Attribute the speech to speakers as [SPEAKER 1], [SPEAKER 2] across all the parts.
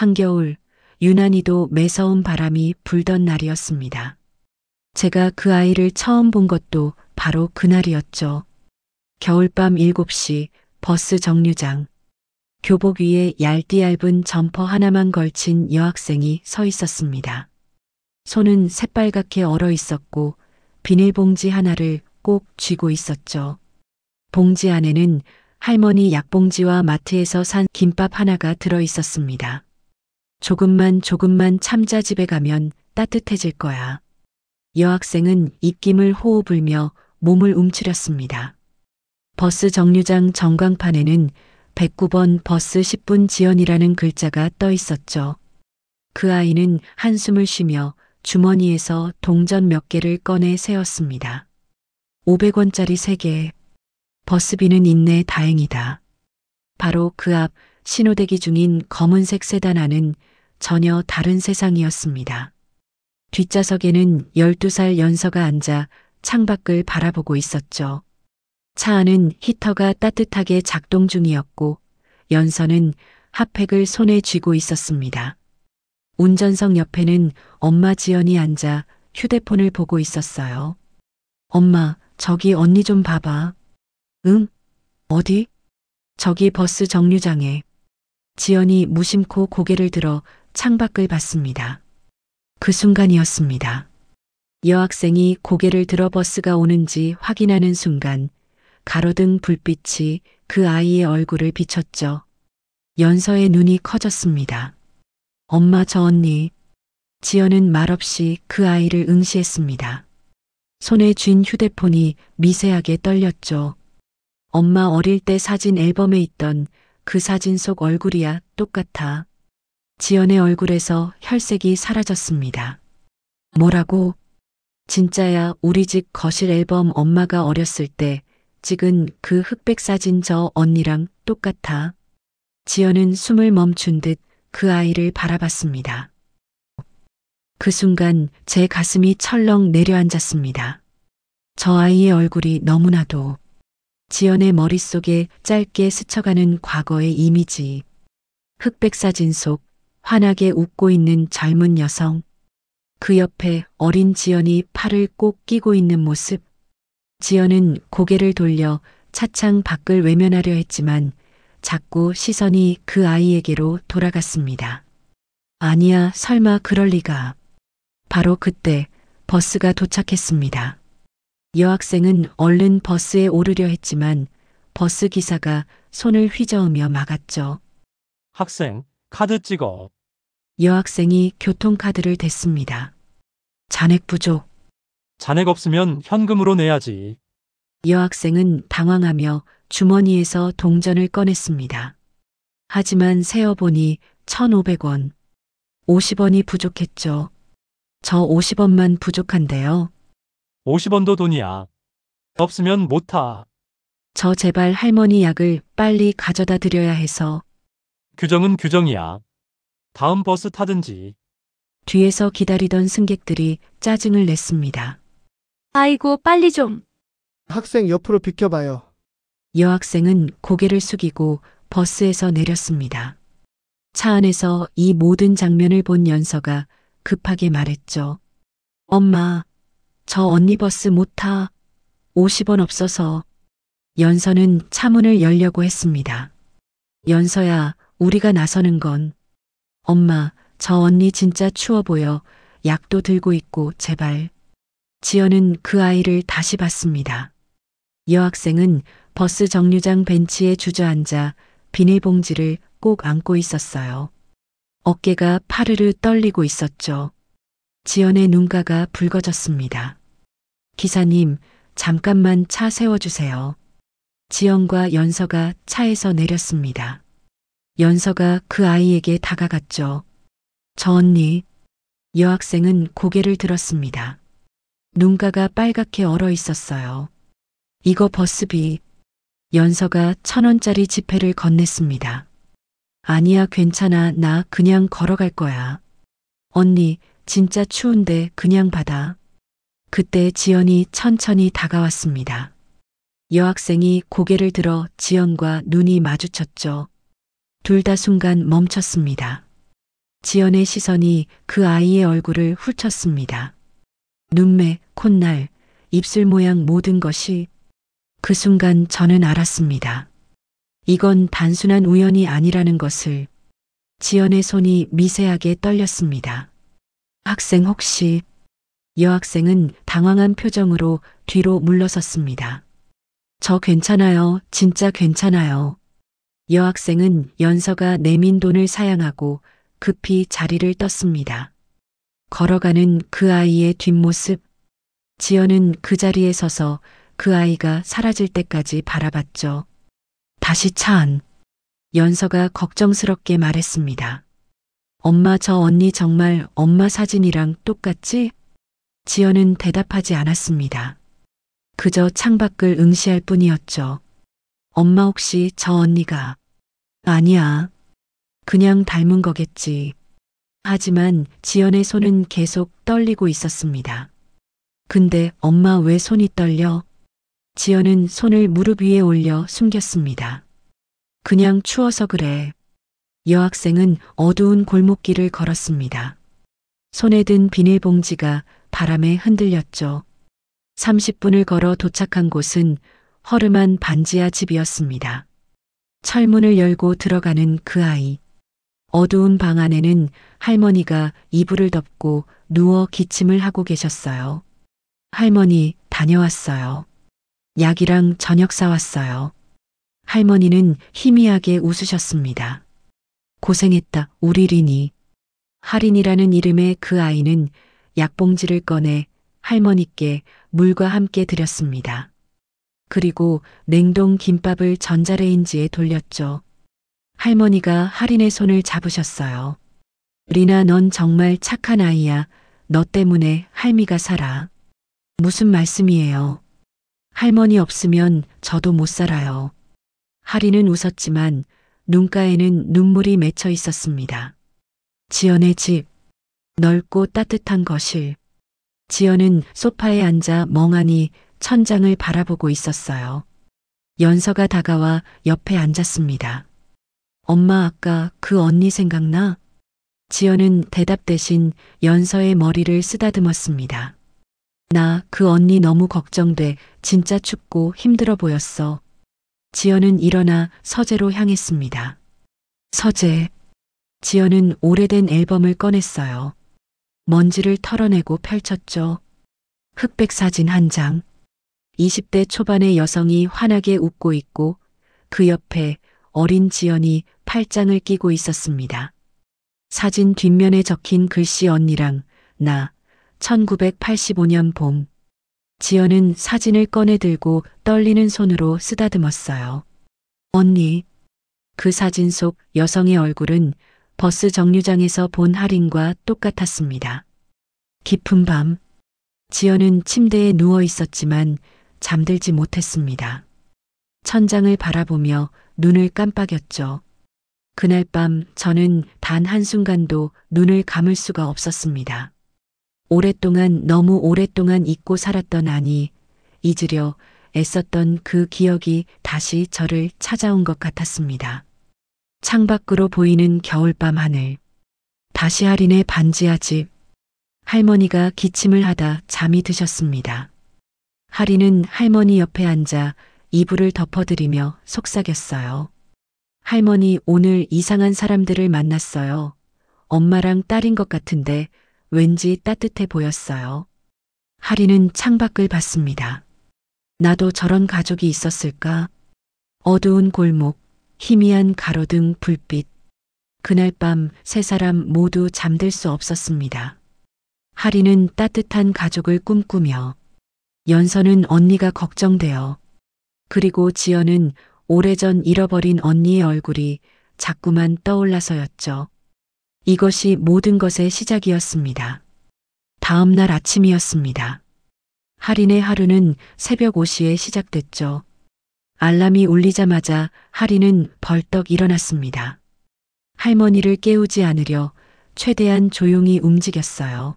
[SPEAKER 1] 한겨울 유난히도 매서운 바람이 불던 날이었습니다. 제가 그 아이를 처음 본 것도 바로 그날이었죠. 겨울밤 7시 버스 정류장. 교복 위에 얇디 점퍼 하나만 걸친 여학생이 서 있었습니다. 손은 새빨갛게 얼어 있었고 비닐봉지 하나를 꼭 쥐고 있었죠. 봉지 안에는 할머니 약봉지와 마트에서 산 김밥 하나가 들어 있었습니다. 조금만 참자, 집에 가면 따뜻해질 거야. 여학생은 입김을 호흡 불며 몸을 움츠렸습니다. 버스 정류장 전광판에는 109번 버스 10분 지연이라는 글자가 떠 있었죠. 그 아이는 한숨을 쉬며 주머니에서 동전 몇 개를 꺼내 세었습니다. 500원짜리 3개. 버스비는 있네, 다행이다. 바로 그 앞 신호대기 중인 검은색 세단 안은 전혀 다른 세상이었습니다. 뒷좌석에는 12살 연서가 앉아 창밖을 바라보고 있었죠. 차 안은 히터가 따뜻하게 작동 중이었고 연서는 핫팩을 손에 쥐고 있었습니다. 운전석 옆에는 엄마 지연이 앉아 휴대폰을 보고 있었어요. 엄마, 저기 언니 좀 봐봐. 응? 어디? 저기 버스 정류장에. 지연이 무심코 고개를 들어 창밖을 봤습니다. 그 순간이었습니다. 여학생이 고개를 들어 버스가 오는지 확인하는 순간 가로등 불빛이 그 아이의 얼굴을 비췄죠. 연서의 눈이 커졌습니다. 엄마, 저 언니. 지연은 말없이 그 아이를 응시했습니다. 손에 쥔 휴대폰이 미세하게 떨렸죠. 엄마 어릴 때 사진 앨범에 있던 그 사진 속 얼굴이야, 똑같아. 지연의 얼굴에서 혈색이 사라졌습니다. 뭐라고? 진짜야, 우리 집 거실 앨범 엄마가 어렸을 때 찍은 그 흑백 사진, 저 언니랑 똑같아. 지연은 숨을 멈춘 듯 그 아이를 바라봤습니다. 그 순간 제 가슴이 철렁 내려앉았습니다. 저 아이의 얼굴이 너무나도 지연의 머릿속에 짧게 스쳐가는 과거의 이미지. 흑백 사진 속 환하게 웃고 있는 젊은 여성. 그 옆에 어린 지연이 팔을 꼭 끼고 있는 모습. 지연은 고개를 돌려 차창 밖을 외면하려 했지만 자꾸 시선이 그 아이에게로 돌아갔습니다. 아니야, 설마 그럴 리가. 바로 그때 버스가 도착했습니다. 여학생은 얼른 버스에 오르려 했지만 버스 기사가 손을 휘저으며 막았죠.
[SPEAKER 2] 학생, 카드 찍어.
[SPEAKER 1] 여학생이 교통카드를 댔습니다. 잔액 부족.
[SPEAKER 2] 잔액 없으면 현금으로 내야지.
[SPEAKER 1] 여학생은 당황하며 주머니에서 동전을 꺼냈습니다. 하지만 세어보니 1,500원. 50원이 부족했죠. 저 50원만 부족한데요.
[SPEAKER 2] 50원도 돈이야. 없으면 못 타.
[SPEAKER 1] 저 제발 할머니 약을 빨리 가져다 드려야 해서.
[SPEAKER 2] 규정은 규정이야. 다음 버스 타든지.
[SPEAKER 1] 뒤에서 기다리던 승객들이 짜증을 냈습니다.
[SPEAKER 3] 아이고, 빨리 좀.
[SPEAKER 4] 학생 옆으로 비켜봐요.
[SPEAKER 1] 여학생은 고개를 숙이고 버스에서 내렸습니다. 차 안에서 이 모든 장면을 본 연서가 급하게 말했죠. 엄마, 저 언니 버스 못 타. 50원 없어서. 연서는 차 문을 열려고 했습니다. 연서야, 우리가 나서는 건. 엄마, 저 언니 진짜 추워 보여. 약도 들고 있고, 제발. 지연은 그 아이를 다시 봤습니다. 여학생은 버스 정류장 벤치에 주저앉아 비닐봉지를 꼭 안고 있었어요. 어깨가 파르르 떨리고 있었죠. 지연의 눈가가 붉어졌습니다. 기사님, 잠깐만 차 세워주세요. 지연과 연서가 차에서 내렸습니다. 연서가 그 아이에게 다가갔죠. 저 언니. 여학생은 고개를 들었습니다. 눈가가 빨갛게 얼어 있었어요. 이거 버스비. 연서가 1,000원짜리 지폐를 건넸습니다. 아니야, 괜찮아. 나 그냥 걸어갈 거야. 언니, 진짜 추운데 그냥 받아. 그때 지연이 천천히 다가왔습니다. 여학생이 고개를 들어 지연과 눈이 마주쳤죠. 둘 다 순간 멈췄습니다. 지연의 시선이 그 아이의 얼굴을 훑었습니다. 눈매, 콧날, 입술 모양 모든 것이 그 순간 저는 알았습니다. 이건 단순한 우연이 아니라는 것을. 지연의 손이 미세하게 떨렸습니다. 학생 혹시? 여학생은 당황한 표정으로 뒤로 물러섰습니다. 저 괜찮아요. 진짜 괜찮아요. 여학생은 연서가 내민 돈을 사양하고 급히 자리를 떴습니다. 걸어가는 그 아이의 뒷모습. 지연은 그 자리에 서서 그 아이가 사라질 때까지 바라봤죠. 다시 차 안. 연서가 걱정스럽게 말했습니다. 엄마, 저 언니 정말 엄마 사진이랑 똑같지? 지연은 대답하지 않았습니다. 그저 창밖을 응시할 뿐이었죠. 엄마, 혹시 저 언니가? 아니야. 그냥 닮은 거겠지. 하지만 지연의 손은 계속 떨리고 있었습니다. 근데 엄마, 왜 손이 떨려? 지연은 손을 무릎 위에 올려 숨겼습니다. 그냥 추워서 그래. 여학생은 어두운 골목길을 걸었습니다. 손에 든 비닐봉지가 바람에 흔들렸죠. 30분을 걸어 도착한 곳은 허름한 반지하 집이었습니다. 철문을 열고 들어가는 그 아이. 어두운 방 안에는 할머니가 이불을 덮고 누워 기침을 하고 계셨어요. 할머니, 다녀왔어요. 약이랑 저녁 사왔어요. 할머니는 희미하게 웃으셨습니다. 고생했다, 우리 린이. 할인이라는 이름의 그 아이는 약봉지를 꺼내 할머니께 물과 함께 드렸습니다. 그리고 냉동 김밥을 전자레인지에 돌렸죠. 할머니가 할인의 손을 잡으셨어요. 리나, 넌 정말 착한 아이야. 너 때문에 할미가 살아. 무슨 말씀이에요? 할머니 없으면 저도 못 살아요. 할인은 웃었지만 눈가에는 눈물이 맺혀 있었습니다. 지연의 집. 넓고 따뜻한 거실. 지연은 소파에 앉아 멍하니 천장을 바라보고 있었어요. 연서가 다가와 옆에 앉았습니다. 엄마, 아까 그 언니 생각나? 지연은 대답 대신 연서의 머리를 쓰다듬었습니다. 나 그 언니 너무 걱정돼. 진짜 춥고 힘들어 보였어. 지연은 일어나 서재로 향했습니다. 서재. 지연은 오래된 앨범을 꺼냈어요. 먼지를 털어내고 펼쳤죠. 흑백 사진 한 장. 20대 초반의 여성이 환하게 웃고 있고 그 옆에 어린 지연이 팔짱을 끼고 있었습니다. 사진 뒷면에 적힌 글씨 언니랑 나 1985년 봄. 지연은 사진을 꺼내 들고 떨리는 손으로 쓰다듬었어요. 언니. 그 사진 속 여성의 얼굴은 버스 정류장에서 본 할인과 똑같았습니다. 깊은 밤. 지연은 침대에 누워 있었지만 잠들지 못했습니다. 천장을 바라보며 눈을 깜빡였죠. 그날 밤 저는 단 한순간도 눈을 감을 수가 없었습니다. 오랫동안, 너무 오랫동안 잊고 살았던 아니, 잊으려 애썼던 그 기억이 다시 저를 찾아온 것 같았습니다. 창밖으로 보이는 겨울밤 하늘. 다시 할인의 반지하 집. 할머니가 기침을 하다 잠이 드셨습니다. 할인은 할머니 옆에 앉아 이불을 덮어드리며 속삭였어요. 할머니, 오늘 이상한 사람들을 만났어요. 엄마랑 딸인 것 같은데 왠지 따뜻해 보였어요. 할인은 창밖을 봤습니다. 나도 저런 가족이 있었을까? 어두운 골목, 희미한 가로등 불빛. 그날 밤 세 사람 모두 잠들 수 없었습니다. 할인은 따뜻한 가족을 꿈꾸며, 연서는 언니가 걱정되어, 그리고 지연은 오래전 잃어버린 언니의 얼굴이 자꾸만 떠올라서였죠. 이것이 모든 것의 시작이었습니다. 다음 날 아침이었습니다. 할인의 하루는 새벽 5시에 시작됐죠. 알람이 울리자마자 할인은 벌떡 일어났습니다. 할머니를 깨우지 않으려 최대한 조용히 움직였어요.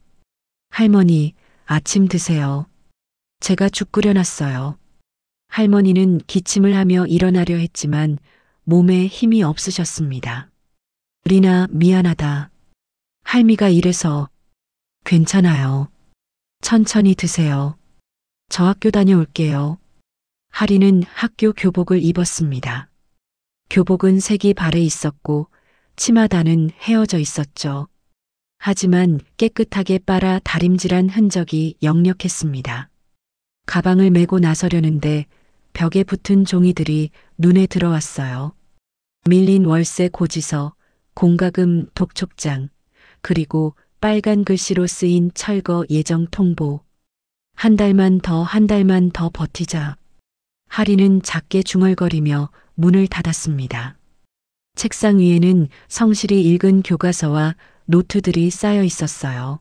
[SPEAKER 1] 할머니, 아침 드세요. 제가 죽 끓여놨어요. 할머니는 기침을 하며 일어나려 했지만 몸에 힘이 없으셨습니다. 리나, 미안하다. 할미가 이래서 괜찮아요. 천천히 드세요. 저 학교 다녀올게요. 하리는 학교 교복을 입었습니다. 교복은 색이 발에 있었고 치마단은 헤어져 있었죠. 하지만 깨끗하게 빨아 다림질한 흔적이 역력했습니다. 가방을 메고 나서려는데 벽에 붙은 종이들이 눈에 들어왔어요. 밀린 월세 고지서, 공과금 독촉장, 그리고 빨간 글씨로 쓰인 철거 예정 통보. 한 달만 더 버티자. 하리는 작게 중얼거리며 문을 닫았습니다. 책상 위에는 성실히 읽은 교과서와 노트들이 쌓여 있었어요.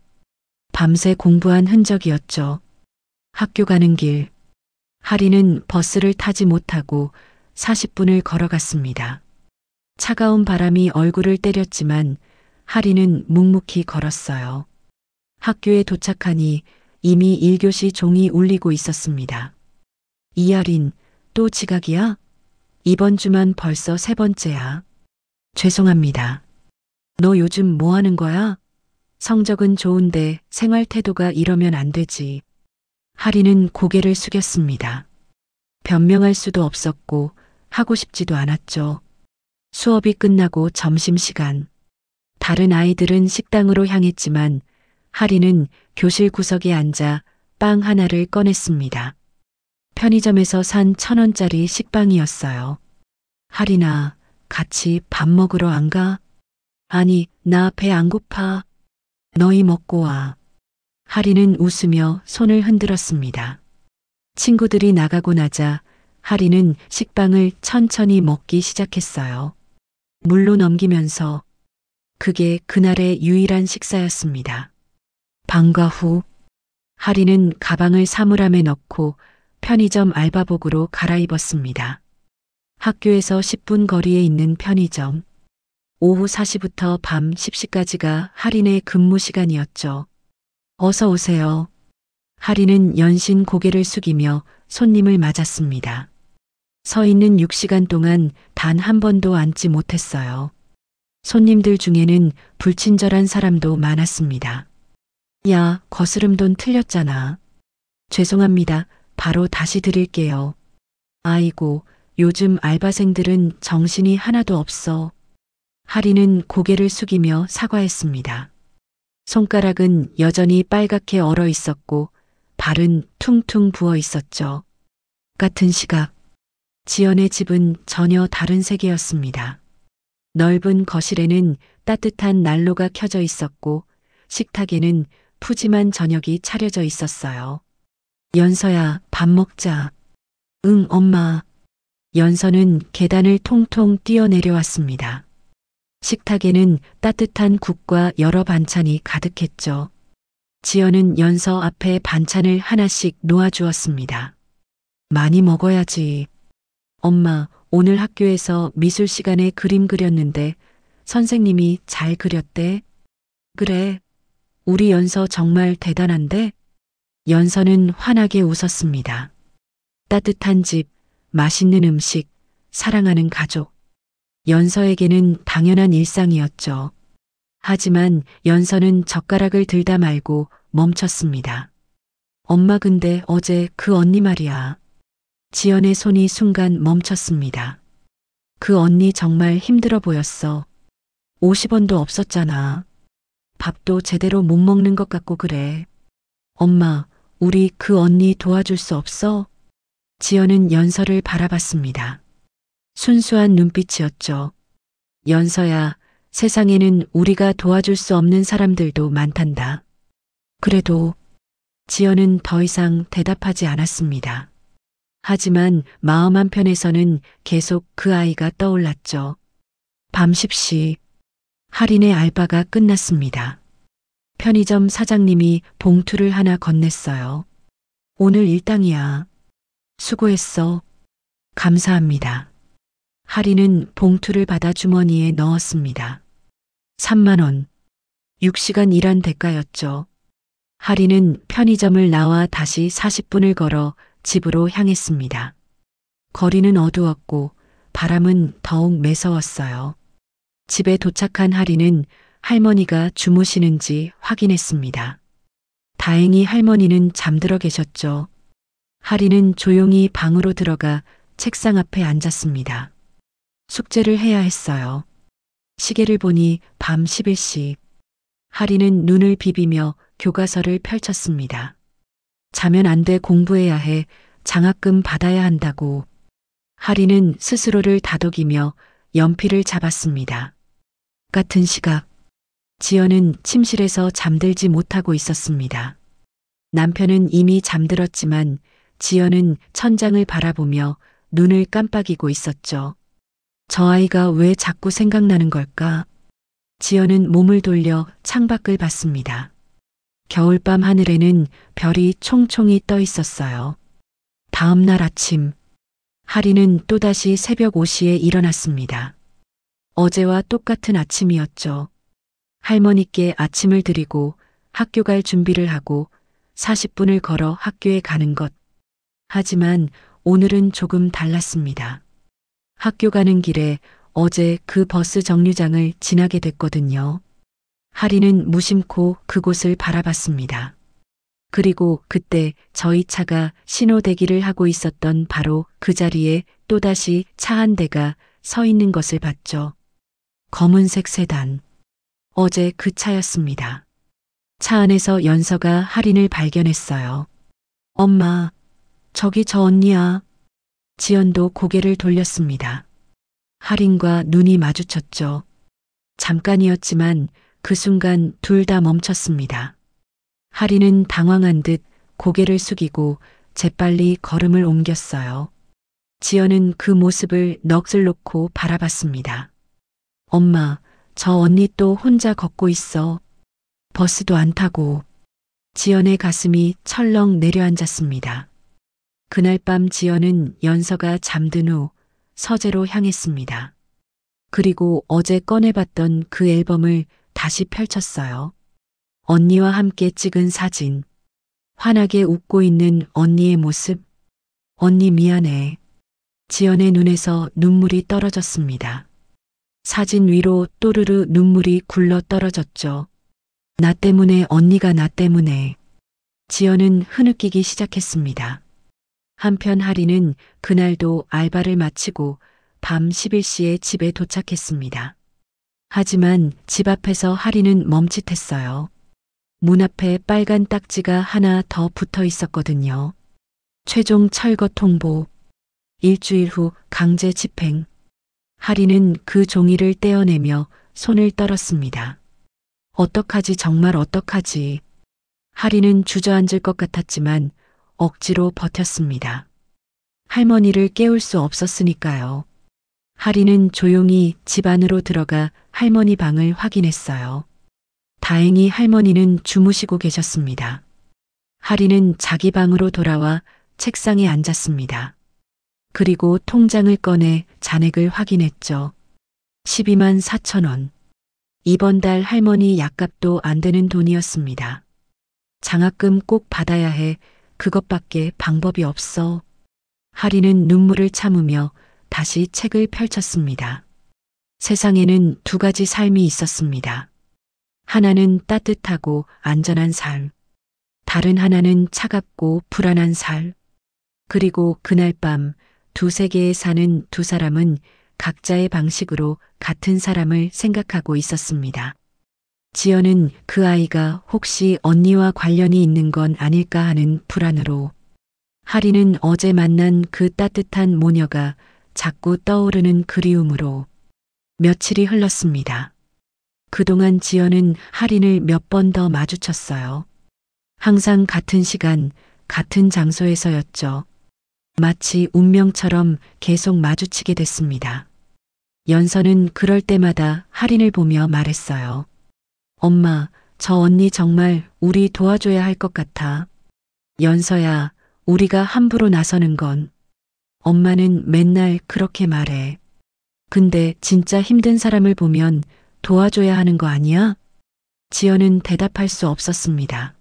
[SPEAKER 1] 밤새 공부한 흔적이었죠. 학교 가는 길. 하리는 버스를 타지 못하고 40분을 걸어갔습니다. 차가운 바람이 얼굴을 때렸지만 하리는 묵묵히 걸었어요. 학교에 도착하니 이미 1교시 종이 울리고 있었습니다. 이하린, 또 지각이야? 이번 주만 벌써 3번째야. 죄송합니다. 너 요즘 뭐 하는 거야? 성적은 좋은데 생활 태도가 이러면 안 되지. 하리는 고개를 숙였습니다. 변명할 수도 없었고 하고 싶지도 않았죠. 수업이 끝나고 점심시간. 다른 아이들은 식당으로 향했지만 하리는 교실 구석에 앉아 빵 하나를 꺼냈습니다. 편의점에서 산 1,000원짜리 식빵이었어요. 하리나, 같이 밥 먹으러 안 가? 아니, 나 배 안 고파. 너희 먹고 와. 하리는 웃으며 손을 흔들었습니다. 친구들이 나가고 나자 하리는 식빵을 천천히 먹기 시작했어요. 물로 넘기면서 그게 그날의 유일한 식사였습니다. 방과 후 하리는 가방을 사물함에 넣고 편의점 알바복으로 갈아입었습니다. 학교에서 10분 거리에 있는 편의점. 오후 4시부터 밤 10시까지가 하린의 근무 시간이었죠. 어서 오세요. 하린은 연신 고개를 숙이며 손님을 맞았습니다. 서 있는 6시간 동안 단 한 번도 앉지 못했어요. 손님들 중에는 불친절한 사람도 많았습니다. 야, 거스름 돈 틀렸잖아. 죄송합니다. 바로 다시 드릴게요. 아이고, 요즘 알바생들은 정신이 하나도 없어. 하리는 고개를 숙이며 사과했습니다. 손가락은 여전히 빨갛게 얼어 있었고 발은 퉁퉁 부어 있었죠. 같은 시각, 지연의 집은 전혀 다른 세계였습니다. 넓은 거실에는 따뜻한 난로가 켜져 있었고 식탁에는 푸짐한 저녁이 차려져 있었어요. 연서야, 밥 먹자. 응, 엄마. 연서는 계단을 통통 뛰어내려왔습니다. 식탁에는 따뜻한 국과 여러 반찬이 가득했죠. 지연은 연서 앞에 반찬을 하나씩 놓아주었습니다. 많이 먹어야지. 엄마, 오늘 학교에서 미술 시간에 그림 그렸는데 선생님이 잘 그렸대. 그래. 우리 연서 정말 대단한데? 연서는 환하게 웃었습니다. 따뜻한 집, 맛있는 음식, 사랑하는 가족. 연서에게는 당연한 일상이었죠. 하지만 연서는 젓가락을 들다 말고 멈췄습니다. 엄마, 근데 어제 그 언니 말이야. 지연의 손이 순간 멈췄습니다. 그 언니 정말 힘들어 보였어. 50원도 없었잖아. 밥도 제대로 못 먹는 것 같고 그래. 엄마, 우리 그 언니 도와줄 수 없어? 지연은 연서를 바라봤습니다. 순수한 눈빛이었죠. 연서야, 세상에는 우리가 도와줄 수 없는 사람들도 많단다. 그래도 지연은 더 이상 대답하지 않았습니다. 하지만 마음 한편에서는 계속 그 아이가 떠올랐죠. 밤 10시, 할인의 알바가 끝났습니다. 편의점 사장님이 봉투를 하나 건넸어요. 오늘 일당이야. 수고했어. 감사합니다. 하리는 봉투를 받아 주머니에 넣었습니다. 3만 원. 6시간 일한 대가였죠. 하리는 편의점을 나와 다시 40분을 걸어 집으로 향했습니다. 거리는 어두웠고 바람은 더욱 매서웠어요. 집에 도착한 하리는 할머니가 주무시는지 확인했습니다. 다행히 할머니는 잠들어 계셨죠. 하리는 조용히 방으로 들어가 책상 앞에 앉았습니다. 숙제를 해야 했어요. 시계를 보니 밤 11시. 하리는 눈을 비비며 교과서를 펼쳤습니다. 자면 안 돼, 공부해야 해, 장학금 받아야 한다고. 하리는 스스로를 다독이며 연필을 잡았습니다. 같은 시각, 지연은 침실에서 잠들지 못하고 있었습니다. 남편은 이미 잠들었지만 지연은 천장을 바라보며 눈을 깜빡이고 있었죠. 저 아이가 왜 자꾸 생각나는 걸까? 지연은 몸을 돌려 창밖을 봤습니다. 겨울밤 하늘에는 별이 총총히 떠 있었어요. 다음 날 아침, 하리는 또다시 새벽 5시에 일어났습니다. 어제와 똑같은 아침이었죠. 할머니께 아침을 드리고 학교 갈 준비를 하고 40분을 걸어 학교에 가는 것. 하지만 오늘은 조금 달랐습니다. 학교 가는 길에 어제 그 버스 정류장을 지나게 됐거든요. 하리는 무심코 그곳을 바라봤습니다. 그리고 그때 저희 차가 신호 대기를 하고 있었던 바로 그 자리에 또다시 차 한 대가 서 있는 것을 봤죠. 검은색 세단. 어제 그 차였습니다. 차 안에서 연서가 하린을 발견했어요. 엄마, 저기 저 언니야. 지연도 고개를 돌렸습니다. 하린과 눈이 마주쳤죠. 잠깐이었지만 그 순간 둘 다 멈췄습니다. 하린은 당황한 듯 고개를 숙이고 재빨리 걸음을 옮겼어요. 지연은 그 모습을 넋을 놓고 바라봤습니다. 엄마, 저 언니 또 혼자 걷고 있어. 버스도 안 타고. 지연의 가슴이 철렁 내려앉았습니다. 그날 밤 지연은 연서가 잠든 후 서재로 향했습니다. 그리고 어제 꺼내봤던 그 앨범을 다시 펼쳤어요. 언니와 함께 찍은 사진. 환하게 웃고 있는 언니의 모습. 언니 미안해. 지연의 눈에서 눈물이 떨어졌습니다. 사진 위로 또르르 눈물이 굴러 떨어졌죠. 나 때문에, 언니가 나 때문에. 지연은 흐느끼기 시작했습니다. 한편 하리는 그날도 알바를 마치고 밤 11시에 집에 도착했습니다. 하지만 집 앞에서 하리는 멈칫했어요. 문 앞에 빨간 딱지가 하나 더 붙어 있었거든요. 최종 철거 통보. 일주일 후 강제 집행. 하리는 그 종이를 떼어내며 손을 떨었습니다. 어떡하지, 정말 어떡하지. 하리는 주저앉을 것 같았지만 억지로 버텼습니다. 할머니를 깨울 수 없었으니까요. 하리는 조용히 집 안으로 들어가 할머니 방을 확인했어요. 다행히 할머니는 주무시고 계셨습니다. 하리는 자기 방으로 돌아와 책상에 앉았습니다. 그리고 통장을 꺼내 잔액을 확인했죠. 12만 4천 원. 이번 달 할머니 약값도 안 되는 돈이었습니다. 장학금 꼭 받아야 해. 그것밖에 방법이 없어. 하리는 눈물을 참으며 다시 책을 펼쳤습니다. 세상에는 두 가지 삶이 있었습니다. 하나는 따뜻하고 안전한 삶. 다른 하나는 차갑고 불안한 삶. 그리고 그날 밤 두 세계에 사는 두 사람은 각자의 방식으로 같은 사람을 생각하고 있었습니다. 지연은 그 아이가 혹시 언니와 관련이 있는 건 아닐까 하는 불안으로, 하리는 어제 만난 그 따뜻한 모녀가 자꾸 떠오르는 그리움으로. 며칠이 흘렀습니다. 그동안 지연은 하린을 몇 번 더 마주쳤어요. 항상 같은 시간, 같은 장소에서였죠. 마치 운명처럼 계속 마주치게 됐습니다. 연서는 그럴 때마다 하린을 보며 말했어요. 엄마, 저 언니 정말 우리 도와줘야 할 것 같아. 연서야, 우리가 함부로 나서는 건. 엄마는 맨날 그렇게 말해. 근데 진짜 힘든 사람을 보면 도와줘야 하는 거 아니야? 지연은 대답할 수 없었습니다.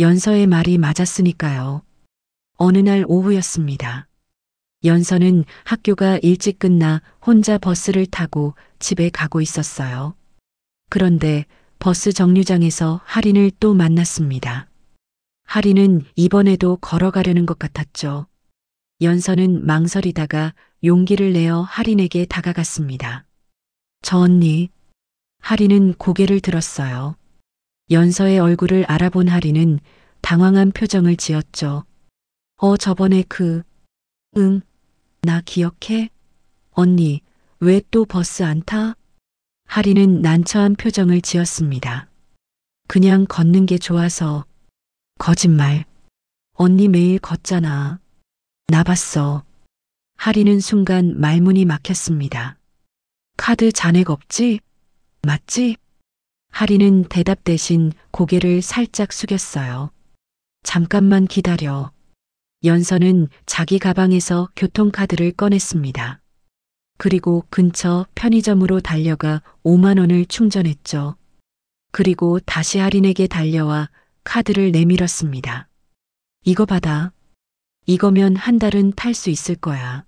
[SPEAKER 1] 연서의 말이 맞았으니까요. 어느 날 오후였습니다. 연서는 학교가 일찍 끝나 혼자 버스를 타고 집에 가고 있었어요. 그런데 버스 정류장에서 하린을 또 만났습니다. 하린은 이번에도 걸어가려는 것 같았죠. 연서는 망설이다가 용기를 내어 하린에게 다가갔습니다. 저 언니. 하린은 고개를 들었어요. 연서의 얼굴을 알아본 하린은 당황한 표정을 지었죠. 저번에 응, 나 기억해? 언니, 왜 또 버스 안 타? 하린은 난처한 표정을 지었습니다. 그냥 걷는 게 좋아서. 거짓말. 언니 매일 걷잖아. 나 봤어. 하린은 순간 말문이 막혔습니다. 카드 잔액 없지? 맞지? 하린은 대답 대신 고개를 살짝 숙였어요. 잠깐만 기다려. 연서는 자기 가방에서 교통카드를 꺼냈습니다. 그리고 근처 편의점으로 달려가 5만 원을 충전했죠. 그리고 다시 하린에게 달려와 카드를 내밀었습니다. 이거 받아. 이거면 한 달은 탈 수 있을 거야.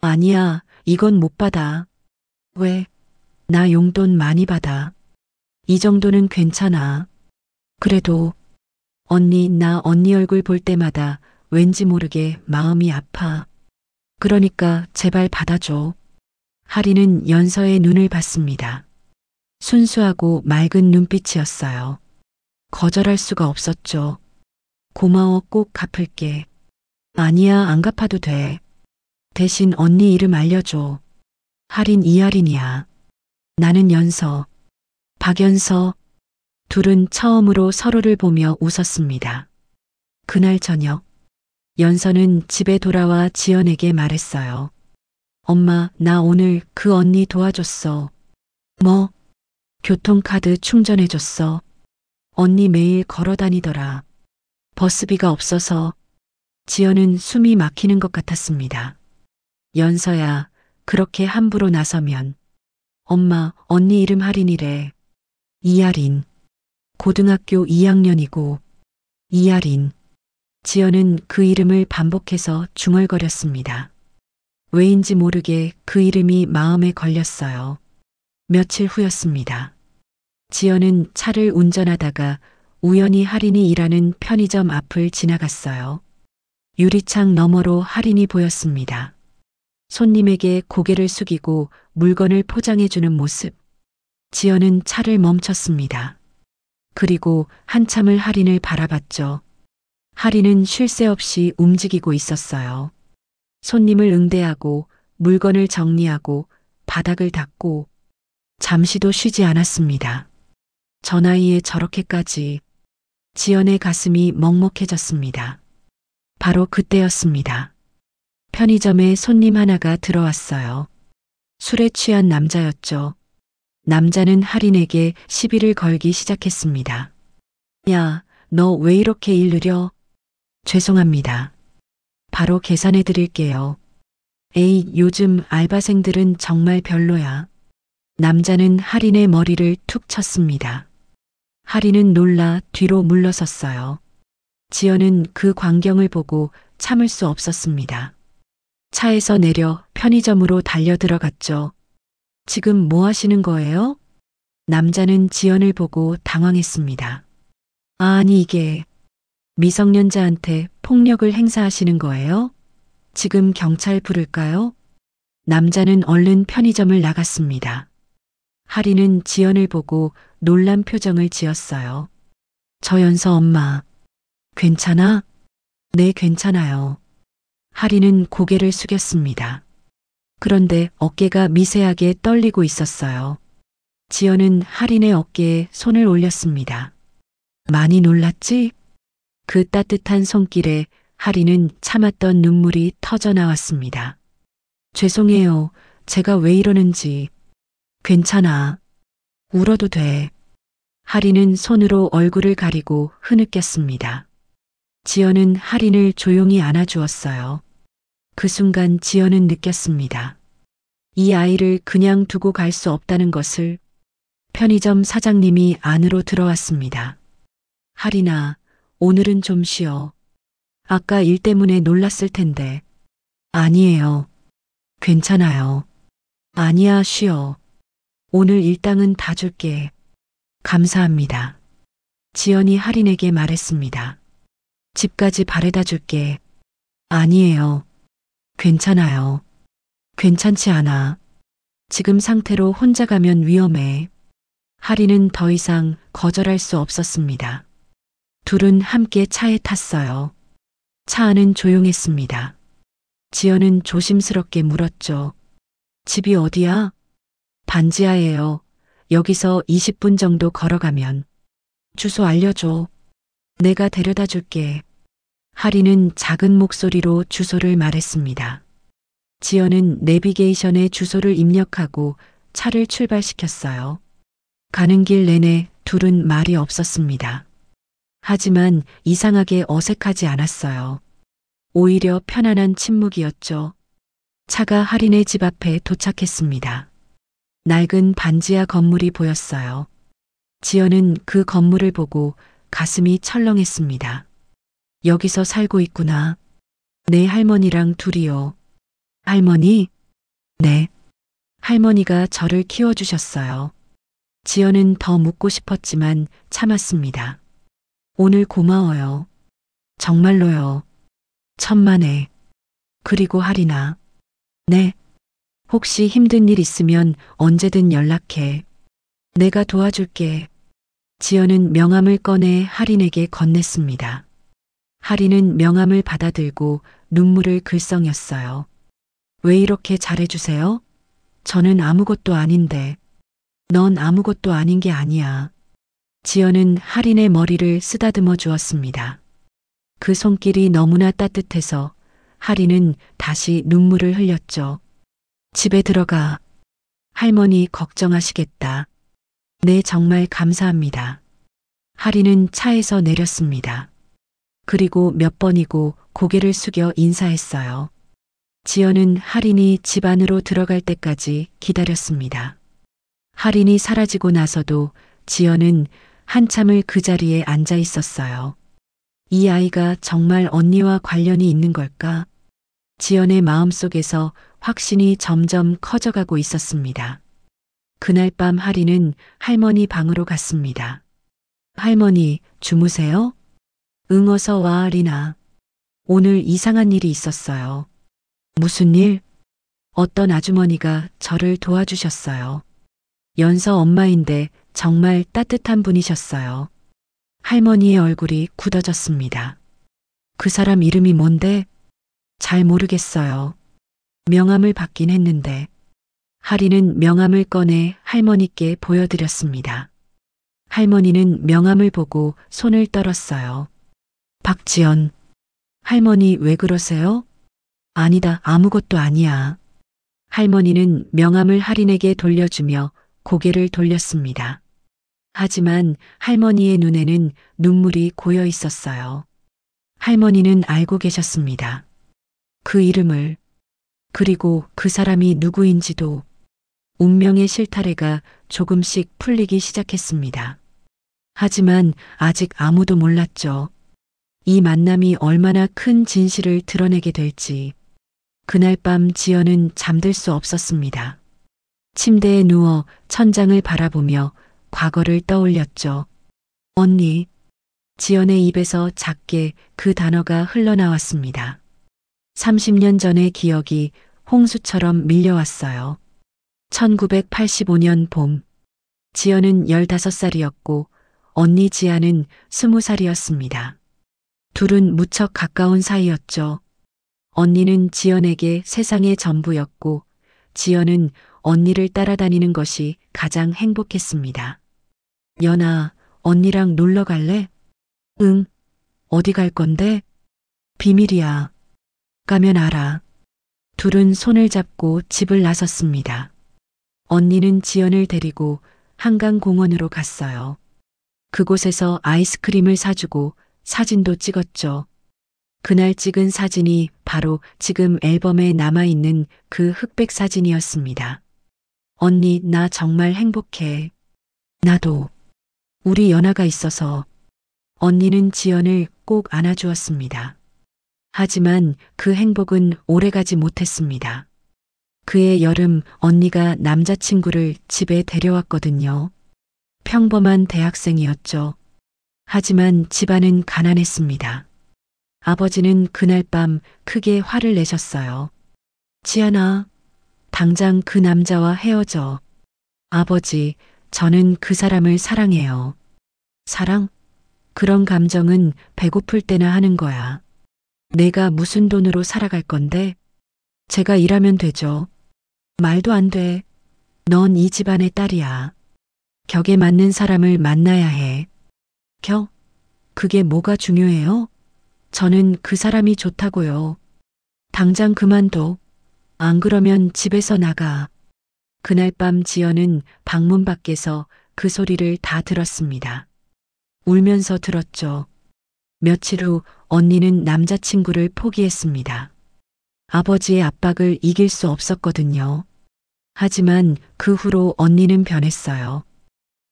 [SPEAKER 1] 아니야, 이건 못 받아. 왜? 나 용돈 많이 받아. 이 정도는 괜찮아. 그래도 언니, 나 언니 얼굴 볼 때마다 왠지 모르게 마음이 아파. 그러니까 제발 받아줘. 하린은 연서의 눈을 봤습니다. 순수하고 맑은 눈빛이었어요. 거절할 수가 없었죠. 고마워, 꼭 갚을게. 아니야, 안 갚아도 돼. 대신 언니 이름 알려줘. 하린 이하린이야. 나는 연서. 박연서. 둘은 처음으로 서로를 보며 웃었습니다. 그날 저녁, 연서는 집에 돌아와 지연에게 말했어요. 엄마, 나 오늘 그 언니 도와줬어. 뭐? 교통카드 충전해줬어. 언니 매일 걸어 다니더라. 버스비가 없어서. 지연은 숨이 막히는 것 같았습니다. 연서야, 그렇게 함부로 나서면. 엄마, 언니 이름 하린이래. 이하린. 고등학교 2학년이고. 이하린. 지연은 그 이름을 반복해서 중얼거렸습니다. 왜인지 모르게 그 이름이 마음에 걸렸어요. 며칠 후였습니다. 지연은 차를 운전하다가 우연히 하린이 일하는 편의점 앞을 지나갔어요. 유리창 너머로 하린이 보였습니다. 손님에게 고개를 숙이고 물건을 포장해주는 모습. 지연은 차를 멈췄습니다. 그리고 한참을 하린을 바라봤죠. 하린은 쉴 새 없이 움직이고 있었어요. 손님을 응대하고 물건을 정리하고 바닥을 닦고 잠시도 쉬지 않았습니다. 저 나이에 저렇게까지. 지연의 가슴이 먹먹해졌습니다. 바로 그때였습니다. 편의점에 손님 하나가 들어왔어요. 술에 취한 남자였죠. 남자는 하린에게 시비를 걸기 시작했습니다. 야, 너 왜 이렇게 일 느려? 죄송합니다. 바로 계산해 드릴게요. 에이, 요즘 알바생들은 정말 별로야. 남자는 하린의 머리를 툭 쳤습니다. 하린은 놀라 뒤로 물러섰어요. 지연은 그 광경을 보고 참을 수 없었습니다. 차에서 내려 편의점으로 달려 들어갔죠. 지금 뭐 하시는 거예요? 남자는 지연을 보고 당황했습니다. 아니, 이게 미성년자한테 폭력을 행사하시는 거예요? 지금 경찰 부를까요? 남자는 얼른 편의점을 나갔습니다. 하린은 지연을 보고 놀란 표정을 지었어요. 저 연서 엄마. 괜찮아? 네, 괜찮아요. 하린은 고개를 숙였습니다. 그런데 어깨가 미세하게 떨리고 있었어요. 지연은 하린의 어깨에 손을 올렸습니다. 많이 놀랐지? 그 따뜻한 손길에 하린은 참았던 눈물이 터져 나왔습니다. 죄송해요. 제가 왜 이러는지. 괜찮아. 울어도 돼. 하린은 손으로 얼굴을 가리고 흐느꼈습니다. 지연은 하린을 조용히 안아주었어요. 그 순간 지연은 느꼈습니다. 이 아이를 그냥 두고 갈 수 없다는 것을. 편의점 사장님이 안으로 들어왔습니다. 하린아, 오늘은 좀 쉬어. 아까 일 때문에 놀랐을 텐데. 아니에요. 괜찮아요. 아니야, 쉬어. 오늘 일당은 다 줄게. 감사합니다. 지연이 할인에게 말했습니다. 집까지 바래다 줄게. 아니에요. 괜찮아요. 괜찮지 않아. 지금 상태로 혼자 가면 위험해. 할인은 더 이상 거절할 수 없었습니다. 둘은 함께 차에 탔어요. 차 안은 조용했습니다. 지연은 조심스럽게 물었죠. 집이 어디야? 반지하예요. 여기서 20분 정도 걸어가면. 주소 알려줘. 내가 데려다 줄게. 할인은 작은 목소리로 주소를 말했습니다. 지연은 내비게이션에 주소를 입력하고 차를 출발시켰어요. 가는 길 내내 둘은 말이 없었습니다. 하지만 이상하게 어색하지 않았어요. 오히려 편안한 침묵이었죠. 차가 할인의 집 앞에 도착했습니다. 낡은 반지하 건물이 보였어요. 지연은 그 건물을 보고 가슴이 철렁했습니다. 여기서 살고 있구나. 내 할머니랑 둘이요. 할머니? 네. 할머니가 저를 키워주셨어요. 지연은 더 묻고 싶었지만 참았습니다. 오늘 고마워요. 정말로요. 천만에. 그리고 할인아. 네. 혹시 힘든 일 있으면 언제든 연락해. 내가 도와줄게. 지연은 명함을 꺼내 할인에게 건넸습니다. 할인은 명함을 받아들고 눈물을 글썽였어요. 왜 이렇게 잘해주세요? 저는 아무것도 아닌데. 넌 아무것도 아닌 게 아니야. 지연은 할인의 머리를 쓰다듬어 주었습니다. 그 손길이 너무나 따뜻해서 할인은 다시 눈물을 흘렸죠. 집에 들어가. 할머니 걱정하시겠다. 네, 정말 감사합니다. 할인은 차에서 내렸습니다. 그리고 몇 번이고 고개를 숙여 인사했어요. 지연은 할인이 집 안으로 들어갈 때까지 기다렸습니다. 할인이 사라지고 나서도 지연은 한참을 그 자리에 앉아 있었어요. 이 아이가 정말 언니와 관련이 있는 걸까? 지연의 마음속에서 확신이 점점 커져가고 있었습니다. 그날 밤 할인은 할머니 방으로 갔습니다. 할머니, 주무세요? 응, 어서 와, 할인아. 오늘 이상한 일이 있었어요. 무슨 일? 어떤 아주머니가 저를 도와주셨어요. 연서 엄마인데 정말 따뜻한 분이셨어요. 할머니의 얼굴이 굳어졌습니다. 그 사람 이름이 뭔데? 잘 모르겠어요. 명함을 받긴 했는데. 할인은 명함을 꺼내 할머니께 보여드렸습니다. 할머니는 명함을 보고 손을 떨었어요. 박지연. 할머니 왜 그러세요? 아니다, 아무것도 아니야. 할머니는 명함을 할인에게 돌려주며 고개를 돌렸습니다. 하지만 할머니의 눈에는 눈물이 고여 있었어요. 할머니는 알고 계셨습니다. 그 이름을, 그리고 그 사람이 누구인지도. 운명의 실타래가 조금씩 풀리기 시작했습니다. 하지만 아직 아무도 몰랐죠. 이 만남이 얼마나 큰 진실을 드러내게 될지. 그날 밤 지연은 잠들 수 없었습니다. 침대에 누워 천장을 바라보며 과거를 떠올렸죠. 언니. 지연의 입에서 작게 그 단어가 흘러나왔습니다. 30년 전의 기억이 홍수처럼 밀려왔어요. 1985년 봄. 지연은 15살이었고 언니 지아는 20살이었습니다. 둘은 무척 가까운 사이였죠. 언니는 지연에게 세상의 전부였고 지연은 언니를 따라다니는 것이 가장 행복했습니다. 연아, 언니랑 놀러 갈래? 응. 어디 갈 건데? 비밀이야. 가면 알아. 둘은 손을 잡고 집을 나섰습니다. 언니는 지연을 데리고 한강공원으로 갔어요. 그곳에서 아이스크림을 사주고 사진도 찍었죠. 그날 찍은 사진이 바로 지금 앨범에 남아있는 그 흑백 사진이었습니다. 언니, 나 정말 행복해. 나도. 우리 연아가 있어서. 언니는 지연을 꼭 안아주었습니다. 하지만 그 행복은 오래가지 못했습니다. 그해 여름 언니가 남자친구를 집에 데려왔거든요. 평범한 대학생이었죠. 하지만 집안은 가난했습니다. 아버지는 그날 밤 크게 화를 내셨어요. 지안아, 당장 그 남자와 헤어져. 아버지, 저는 그 사람을 사랑해요. 사랑? 그런 감정은 배고플 때나 하는 거야. 내가 무슨 돈으로 살아갈 건데? 제가 일하면 되죠. 말도 안 돼. 넌 이 집안의 딸이야. 격에 맞는 사람을 만나야 해. 격? 그게 뭐가 중요해요? 저는 그 사람이 좋다고요. 당장 그만둬. 안 그러면 집에서 나가. 그날 밤 지연은 방문 밖에서 그 소리를 다 들었습니다. 울면서 들었죠. 며칠 후 언니는 남자친구를 포기했습니다. 아버지의 압박을 이길 수 없었거든요. 하지만 그 후로 언니는 변했어요.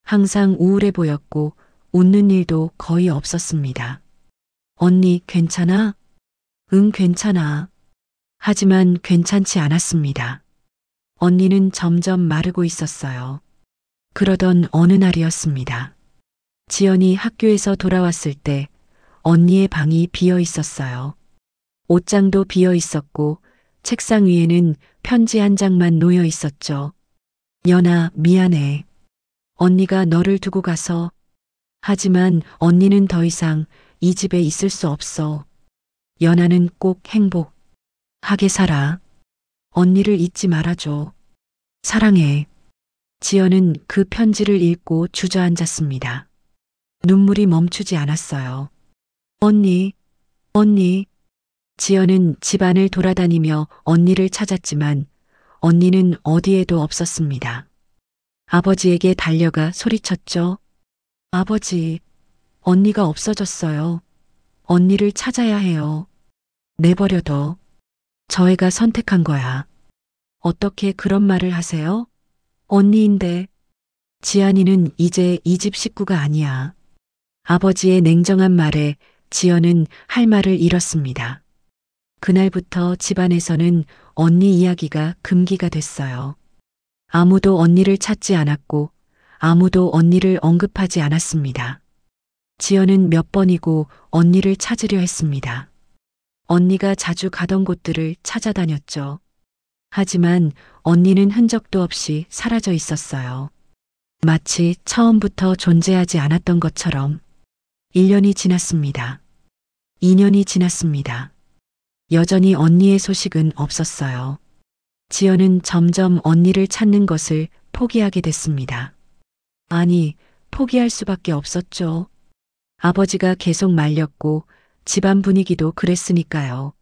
[SPEAKER 1] 항상 우울해 보였고 웃는 일도 거의 없었습니다. 언니 괜찮아? 응, 괜찮아. 하지만 괜찮지 않았습니다. 언니는 점점 마르고 있었어요. 그러던 어느 날이었습니다. 지연이 학교에서 돌아왔을 때 언니의 방이 비어 있었어요. 옷장도 비어 있었고 책상 위에는 편지 한 장만 놓여 있었죠. 연아, 미안해. 언니가 너를 두고 가서. 하지만 언니는 더 이상 이 집에 있을 수 없어. 연아는 꼭 행복하게 살아. 언니를 잊지 말아줘. 사랑해. 지연은 그 편지를 읽고 주저앉았습니다. 눈물이 멈추지 않았어요. 언니. 지연은 집안을 돌아다니며 언니를 찾았지만 언니는 어디에도 없었습니다. 아버지에게 달려가 소리쳤죠. 아버지, 언니가 없어졌어요. 언니를 찾아야 해요. 내버려둬. 저 애가 선택한 거야. 어떻게 그런 말을 하세요? 언니인데. 지안이는 이제 이 집 식구가 아니야. 아버지의 냉정한 말에 지연은 할 말을 잃었습니다. 그날부터 집안에서는 언니 이야기가 금기가 됐어요. 아무도 언니를 찾지 않았고 아무도 언니를 언급하지 않았습니다. 지연은 몇 번이고 언니를 찾으려 했습니다. 언니가 자주 가던 곳들을 찾아다녔죠. 하지만 언니는 흔적도 없이 사라져 있었어요. 마치 처음부터 존재하지 않았던 것처럼. 1년이 지났습니다. 2년이 지났습니다. 여전히 언니의 소식은 없었어요. 지연은 점점 언니를 찾는 것을 포기하게 됐습니다. 아니, 포기할 수밖에 없었죠. 아버지가 계속 말렸고 집안 분위기도 그랬으니까요.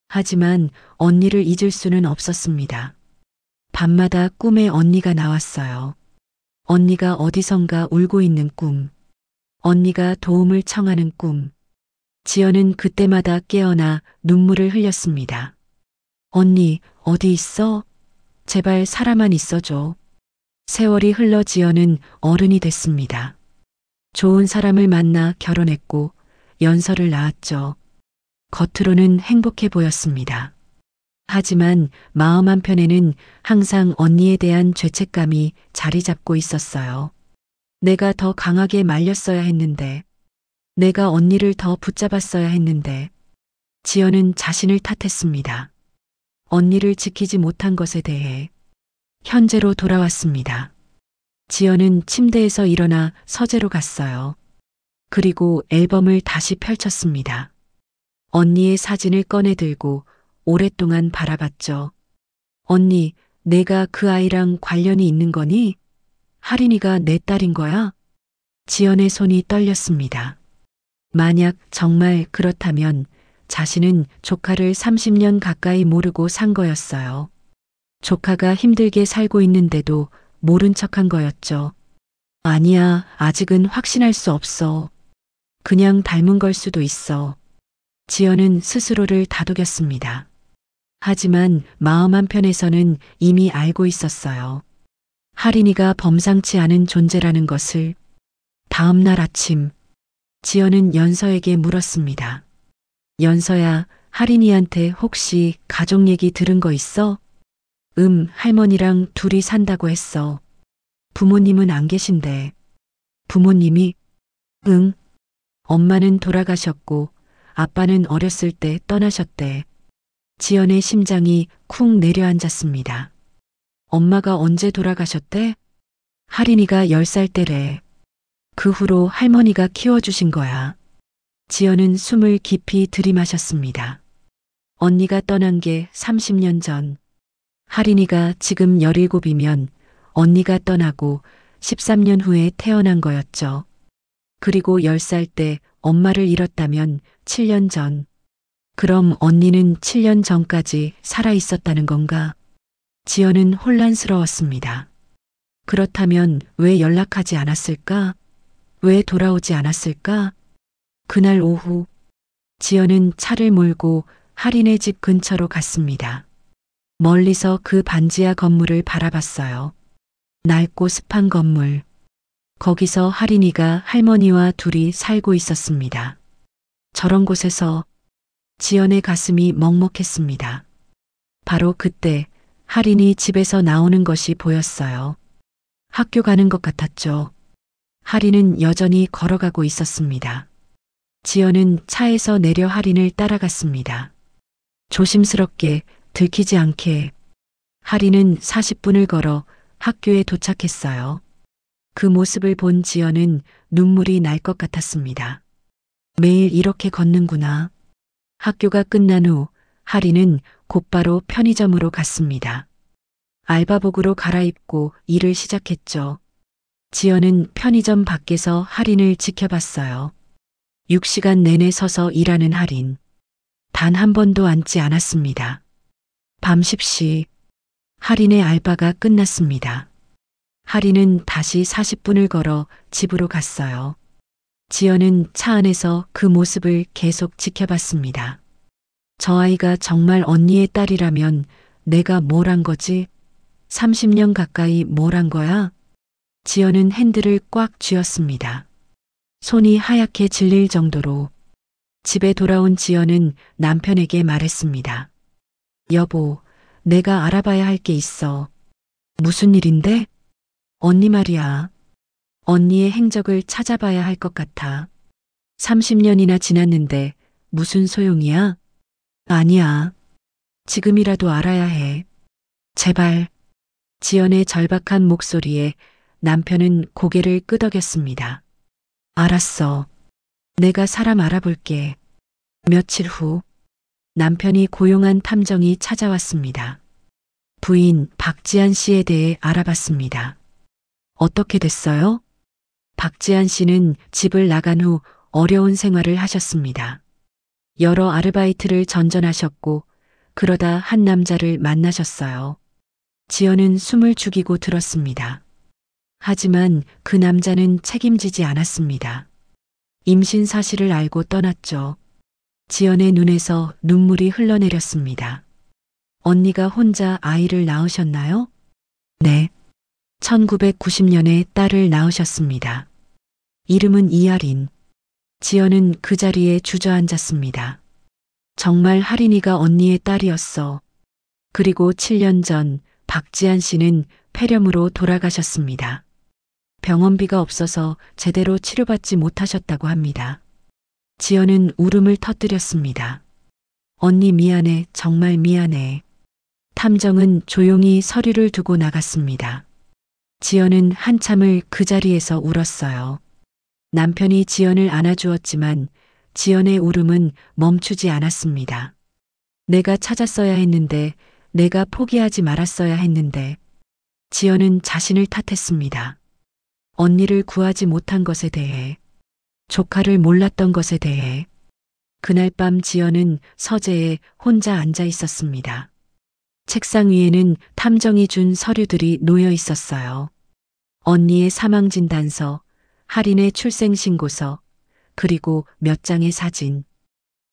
[SPEAKER 1] 하지만 언니를 잊을 수는 없었습니다. 밤마다 꿈에 언니가 나왔어요. 언니가 어디선가 울고 있는 꿈. 언니가 도움을 청하는 꿈. 지연은 그때마다 깨어나 눈물을 흘렸습니다. 언니, 어디 있어? 제발 살아만 있어줘. 세월이 흘러 지연은 어른이 됐습니다. 좋은 사람을 만나 결혼했고 연서를 낳았죠. 겉으로는 행복해 보였습니다. 하지만 마음 한편에는 항상 언니에 대한 죄책감이 자리 잡고 있었어요. 내가 더 강하게 말렸어야 했는데, 내가 언니를 더 붙잡았어야 했는데, 지연은 자신을 탓했습니다. 언니를 지키지 못한 것에 대해. 현재로 돌아왔습니다. 지연은 침대에서 일어나 서재로 갔어요. 그리고 앨범을 다시 펼쳤습니다. 언니의 사진을 꺼내 들고 오랫동안 바라봤죠. 언니, 내가 그 아이랑 관련이 있는 거니? 하린이가 내 딸인 거야? 지연의 손이 떨렸습니다. 만약 정말 그렇다면 자신은 조카를 30년 가까이 모르고 산 거였어요. 조카가 힘들게 살고 있는데도 모른 척한 거였죠. 아니야, 아직은 확신할 수 없어. 그냥 닮은 걸 수도 있어. 지연은 스스로를 다독였습니다. 하지만 마음 한편에서는 이미 알고 있었어요. 하린이가 범상치 않은 존재라는 것을. 다음 날 아침, 지연은 연서에게 물었습니다. 연서야, 하린이한테 혹시 가족 얘기 들은 거 있어? 할머니랑 둘이 산다고 했어. 부모님은 안 계신데. 부모님이? 응. 엄마는 돌아가셨고 아빠는 어렸을 때 떠나셨대. 지연의 심장이 쿵 내려앉았습니다. 엄마가 언제 돌아가셨대? 할인이가 10살 때래. 그 후로 할머니가 키워주신 거야. 지연은 숨을 깊이 들이마셨습니다. 언니가 떠난 게 30년 전. 할인이가 지금 17이면 언니가 떠나고 13년 후에 태어난 거였죠. 그리고 10살 때 엄마를 잃었다면 7년 전. 그럼 언니는 7년 전까지 살아 있었다는 건가? 지연은 혼란스러웠습니다. 그렇다면 왜 연락하지 않았을까? 왜 돌아오지 않았을까? 그날 오후, 지연은 차를 몰고 할인의 집 근처로 갔습니다. 멀리서 그 반지하 건물을 바라봤어요. 낡고 습한 건물. 거기서 할인이가 할머니와 둘이 살고 있었습니다. 저런 곳에서 지연의 가슴이 먹먹했습니다. 바로 그때 할인이 집에서 나오는 것이 보였어요. 학교 가는 것 같았죠. 할인은 여전히 걸어가고 있었습니다. 지연은 차에서 내려 할인을 따라갔습니다. 조심스럽게 들키지 않게. 할인은 40분을 걸어 학교에 도착했어요. 그 모습을 본 지연은 눈물이 날 것 같았습니다. 매일 이렇게 걷는구나. 학교가 끝난 후 할인은 곧바로 편의점으로 갔습니다. 알바복으로 갈아입고 일을 시작했죠. 지연은 편의점 밖에서 할인을 지켜봤어요. 6시간 내내 서서 일하는 할인. 단 한 번도 앉지 않았습니다. 밤 10시 할인의 알바가 끝났습니다. 할인은 다시 40분을 걸어 집으로 갔어요. 지연은 차 안에서 그 모습을 계속 지켜봤습니다. 저 아이가 정말 언니의 딸이라면 내가 뭘 한 거지? 30년 가까이 뭘 한 거야? 지연은 핸들을 꽉 쥐었습니다. 손이 하얗게 질릴 정도로. 집에 돌아온 지연은 남편에게 말했습니다. 여보, 내가 알아봐야 할 게 있어. 무슨 일인데? 언니 말이야. 언니의 행적을 찾아봐야 할 것 같아. 30년이나 지났는데 무슨 소용이야? 아니야. 지금이라도 알아야 해. 제발. 지연의 절박한 목소리에 남편은 고개를 끄덕였습니다. 알았어. 내가 사람 알아볼게. 며칠 후 남편이 고용한 탐정이 찾아왔습니다. 부인 박지한 씨에 대해 알아봤습니다. 어떻게 됐어요? 박지한 씨는 집을 나간 후 어려운 생활을 하셨습니다. 여러 아르바이트를 전전하셨고 그러다 한 남자를 만나셨어요. 지연은 숨을 죽이고 들었습니다. 하지만 그 남자는 책임지지 않았습니다. 임신 사실을 알고 떠났죠. 지연의 눈에서 눈물이 흘러내렸습니다. 언니가 혼자 아이를 낳으셨나요? 네. 1990년에 딸을 낳으셨습니다. 이름은 이하린. 지연은 그 자리에 주저앉았습니다. 정말 할인이가 언니의 딸이었어. 그리고 7년 전 박지한 씨는 폐렴으로 돌아가셨습니다. 병원비가 없어서 제대로 치료받지 못하셨다고 합니다. 지연은 울음을 터뜨렸습니다. 언니 미안해, 정말 미안해. 탐정은 조용히 서류를 두고 나갔습니다. 지연은 한참을 그 자리에서 울었어요. 남편이 지연을 안아주었지만 지연의 울음은 멈추지 않았습니다. 내가 찾았어야 했는데, 내가 포기하지 말았어야 했는데. 지연은 자신을 탓했습니다. 언니를 구하지 못한 것에 대해, 조카를 몰랐던 것에 대해. 그날 밤 지연은 서재에 혼자 앉아 있었습니다. 책상 위에는 탐정이 준 서류들이 놓여 있었어요. 언니의 사망진단서, 할인의 출생신고서, 그리고 몇 장의 사진.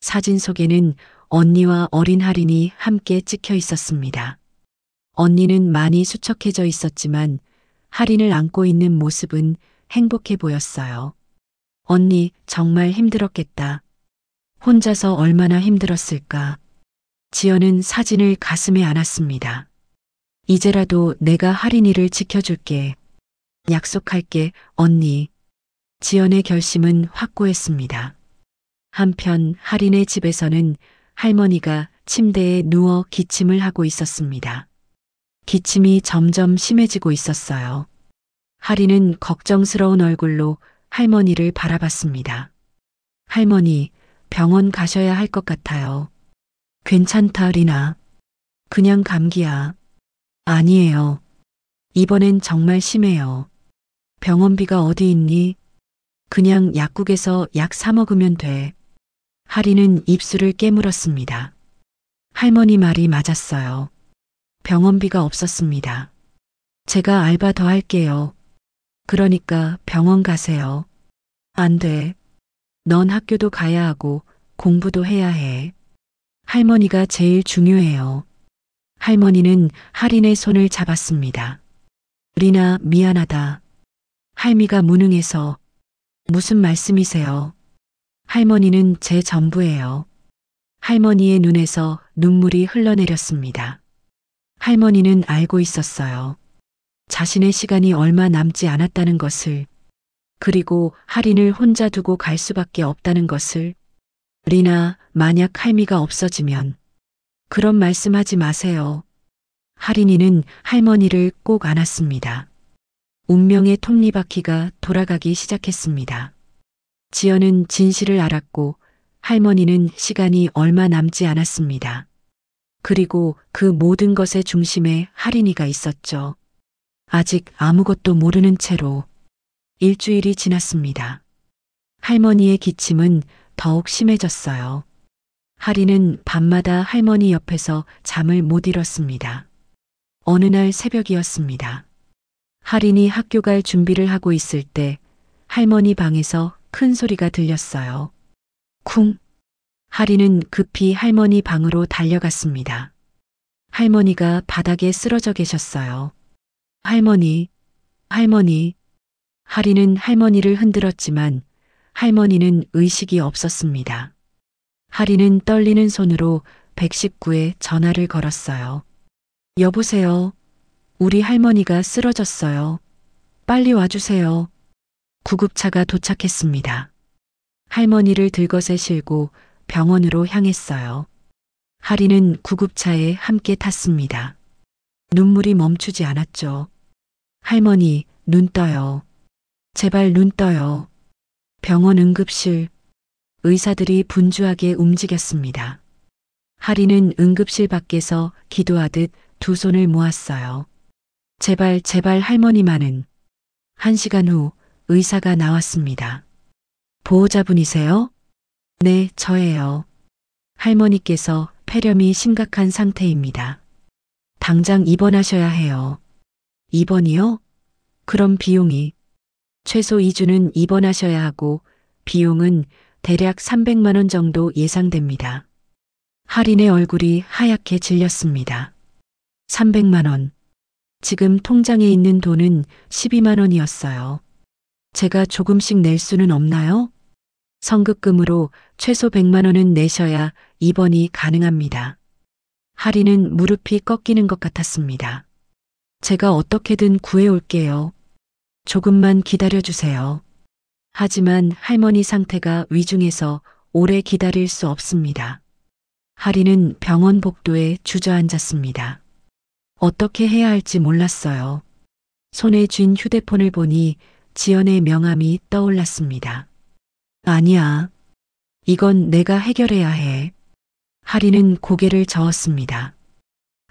[SPEAKER 1] 사진 속에는 언니와 어린 할인이 함께 찍혀 있었습니다. 언니는 많이 수척해져 있었지만 할인을 안고 있는 모습은 행복해 보였어요. 언니 정말 힘들었겠다. 혼자서 얼마나 힘들었을까. 지연은 사진을 가슴에 안았습니다. 이제라도 내가 할인이를 지켜줄게. 약속할게, 언니. 지연의 결심은 확고했습니다. 한편 할인의 집에서는 할머니가 침대에 누워 기침을 하고 있었습니다. 기침이 점점 심해지고 있었어요. 할인은 걱정스러운 얼굴로 할머니를 바라봤습니다. 할머니, 병원 가셔야 할 것 같아요. 괜찮다, 리나. 그냥 감기야. 아니에요. 이번엔 정말 심해요. 병원비가 어디 있니? 그냥 약국에서 약 사 먹으면 돼. 할인은 입술을 깨물었습니다. 할머니 말이 맞았어요. 병원비가 없었습니다. 제가 알바 더 할게요. 그러니까 병원 가세요. 안 돼. 넌 학교도 가야 하고 공부도 해야 해. 할머니가 제일 중요해요. 할머니는 할인의 손을 잡았습니다. 리나, 미안하다. 할미가 무능해서. 무슨 말씀이세요? 할머니는 제 전부예요. 할머니의 눈에서 눈물이 흘러내렸습니다. 할머니는 알고 있었어요. 자신의 시간이 얼마 남지 않았다는 것을, 그리고 할인을 혼자 두고 갈 수밖에 없다는 것을. 리나, 만약 할미가 없어지면. 그런 말씀하지 마세요. 할인이는 할머니를 꼭 안았습니다. 운명의 톱니바퀴가 돌아가기 시작했습니다. 지연은 진실을 알았고 할머니는 시간이 얼마 남지 않았습니다. 그리고 그 모든 것의 중심에 할인이가 있었죠. 아직 아무것도 모르는 채로 일주일이 지났습니다. 할머니의 기침은 더욱 심해졌어요. 할인은 밤마다 할머니 옆에서 잠을 못 이뤘습니다. 어느 날 새벽이었습니다. 할인이 학교 갈 준비를 하고 있을 때 할머니 방에서 큰 소리가 들렸어요. 쿵! 할인은 급히 할머니 방으로 달려갔습니다. 할머니가 바닥에 쓰러져 계셨어요. 할머니, 할머니. 할인은 할머니를 흔들었지만 할머니는 의식이 없었습니다. 할인은 떨리는 손으로 119에 전화를 걸었어요. 여보세요. 우리 할머니가 쓰러졌어요. 빨리 와주세요. 구급차가 도착했습니다. 할머니를 들것에 실고 병원으로 향했어요. 할인은 구급차에 함께 탔습니다. 눈물이 멈추지 않았죠. 할머니, 눈 떠요. 제발 눈 떠요. 병원 응급실. 의사들이 분주하게 움직였습니다. 할인은 응급실 밖에서 기도하듯 두 손을 모았어요. 제발, 제발 할머니만은. 1시간 후 의사가 나왔습니다. 보호자분이세요? 네, 저예요. 할머니께서 폐렴이 심각한 상태입니다. 당장 입원하셔야 해요. 입원이요? 그럼 비용이? 최소 2주는 입원하셔야 하고 비용은 대략 300만 원 정도 예상됩니다. 할인의 얼굴이 하얗게 질렸습니다. 300만 원. 지금 통장에 있는 돈은 12만 원이었어요. 제가 조금씩 낼 수는 없나요? 성급금으로 최소 100만 원은 내셔야 입원이 가능합니다. 할인은 무릎이 꺾이는 것 같았습니다. 제가 어떻게든 구해올게요. 조금만 기다려주세요. 하지만 할머니 상태가 위중해서 오래 기다릴 수 없습니다. 할인은 병원 복도에 주저앉았습니다. 어떻게 해야 할지 몰랐어요. 손에 쥔 휴대폰을 보니 지연의 명함이 떠올랐습니다. 아니야. 이건 내가 해결해야 해. 할인은 고개를 저었습니다.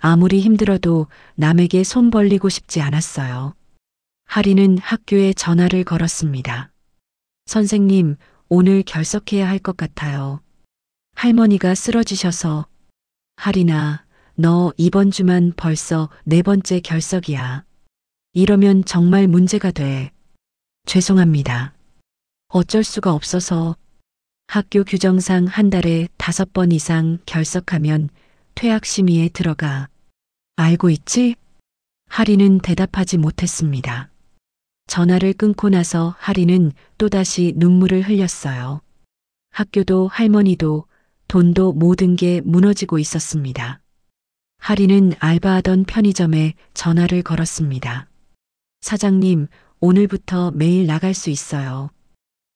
[SPEAKER 1] 아무리 힘들어도 남에게 손 벌리고 싶지 않았어요. 할인은 학교에 전화를 걸었습니다. 선생님, 오늘 결석해야 할 것 같아요. 할머니가 쓰러지셔서. 할인아, 너 이번 주만 벌써 4번째 결석이야. 이러면 정말 문제가 돼. 죄송합니다. 어쩔 수가 없어서. 학교 규정상 한 달에 5번 이상 결석하면 퇴학 심의에 들어가. 알고 있지? 할인은 대답하지 못했습니다. 전화를 끊고 나서 할인은 또다시 눈물을 흘렸어요. 학교도 할머니도 돈도 모든 게 무너지고 있었습니다. 할인은 알바하던 편의점에 전화를 걸었습니다. 사장님, 오늘부터 매일 나갈 수 있어요.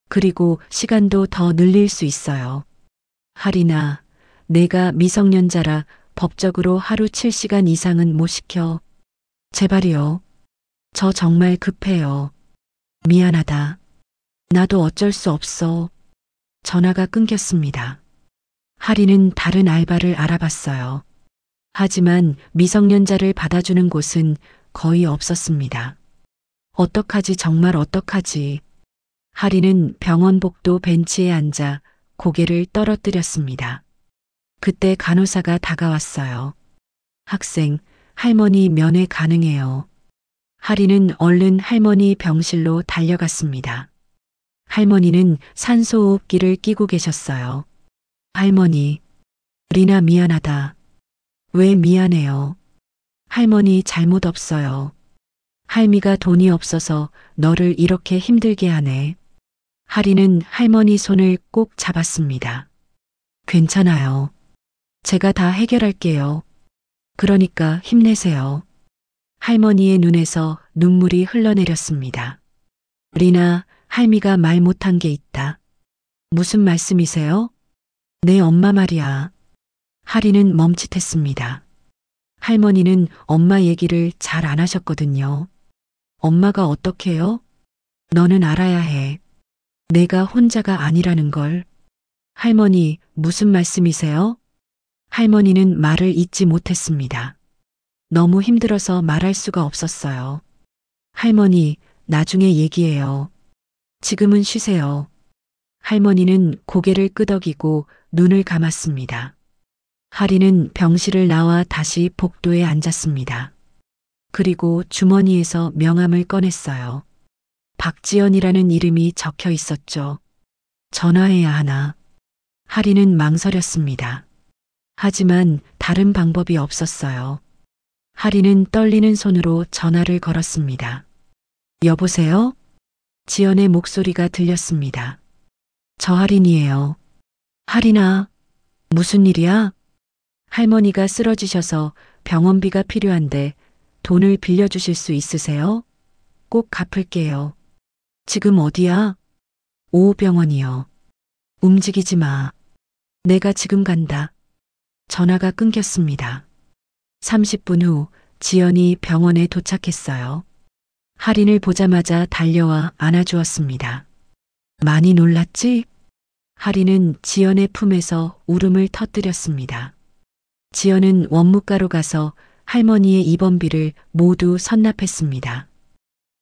[SPEAKER 1] 그리고 시간도 더 늘릴 수 있어요. 할인아, 내가 미성년자라 법적으로 하루 7시간 이상은 못 시켜. 제발이요. 저 정말 급해요. 미안하다. 나도 어쩔 수 없어. 전화가 끊겼습니다. 할인은 다른 알바를 알아봤어요. 하지만 미성년자를 받아주는 곳은 거의 없었습니다. 어떡하지, 정말 어떡하지. 할인은 병원 복도 벤치에 앉아 고개를 떨어뜨렸습니다. 그때 간호사가 다가왔어요. 학생, 할머니 면회 가능해요. 할인은 얼른 할머니 병실로 달려갔습니다. 할머니는 산소호흡기를 끼고 계셨어요. 할머니, 리나 미안하다. 왜 미안해요? 할머니 잘못 없어요. 할미가 돈이 없어서 너를 이렇게 힘들게 하네. 할인은 할머니 손을 꼭 잡았습니다. 괜찮아요. 제가 다 해결할게요. 그러니까 힘내세요. 할머니의 눈에서 눈물이 흘러내렸습니다. 리나, 할미가 말 못한 게 있다. 무슨 말씀이세요? 내 엄마 말이야. 할인은 멈칫했습니다. 할머니는 엄마 얘기를 잘 안 하셨거든요. 엄마가 어떡해요? 너는 알아야 해. 내가 혼자가 아니라는 걸. 할머니, 무슨 말씀이세요? 할머니는 말을 잇지 못했습니다. 너무 힘들어서 말할 수가 없었어요. 할머니, 나중에 얘기해요. 지금은 쉬세요. 할머니는 고개를 끄덕이고 눈을 감았습니다. 할인은 병실을 나와 다시 복도에 앉았습니다. 그리고 주머니에서 명함을 꺼냈어요. 박지연이라는 이름이 적혀 있었죠. 전화해야 하나. 할인은 망설였습니다. 하지만 다른 방법이 없었어요. 할인은 떨리는 손으로 전화를 걸었습니다. 여보세요? 지연의 목소리가 들렸습니다. 저 할인이에요. 할인아, 무슨 일이야? 할머니가 쓰러지셔서 병원비가 필요한데 돈을 빌려주실 수 있으세요? 꼭 갚을게요. 지금 어디야? 오호병원이요. 움직이지 마. 내가 지금 간다. 전화가 끊겼습니다. 30분 후 지연이 병원에 도착했어요. 할인을 보자마자 달려와 안아주었습니다. 많이 놀랐지? 할인은 지연의 품에서 울음을 터뜨렸습니다. 지연은 원무과로 가서 할머니의 입원비를 모두 선납했습니다.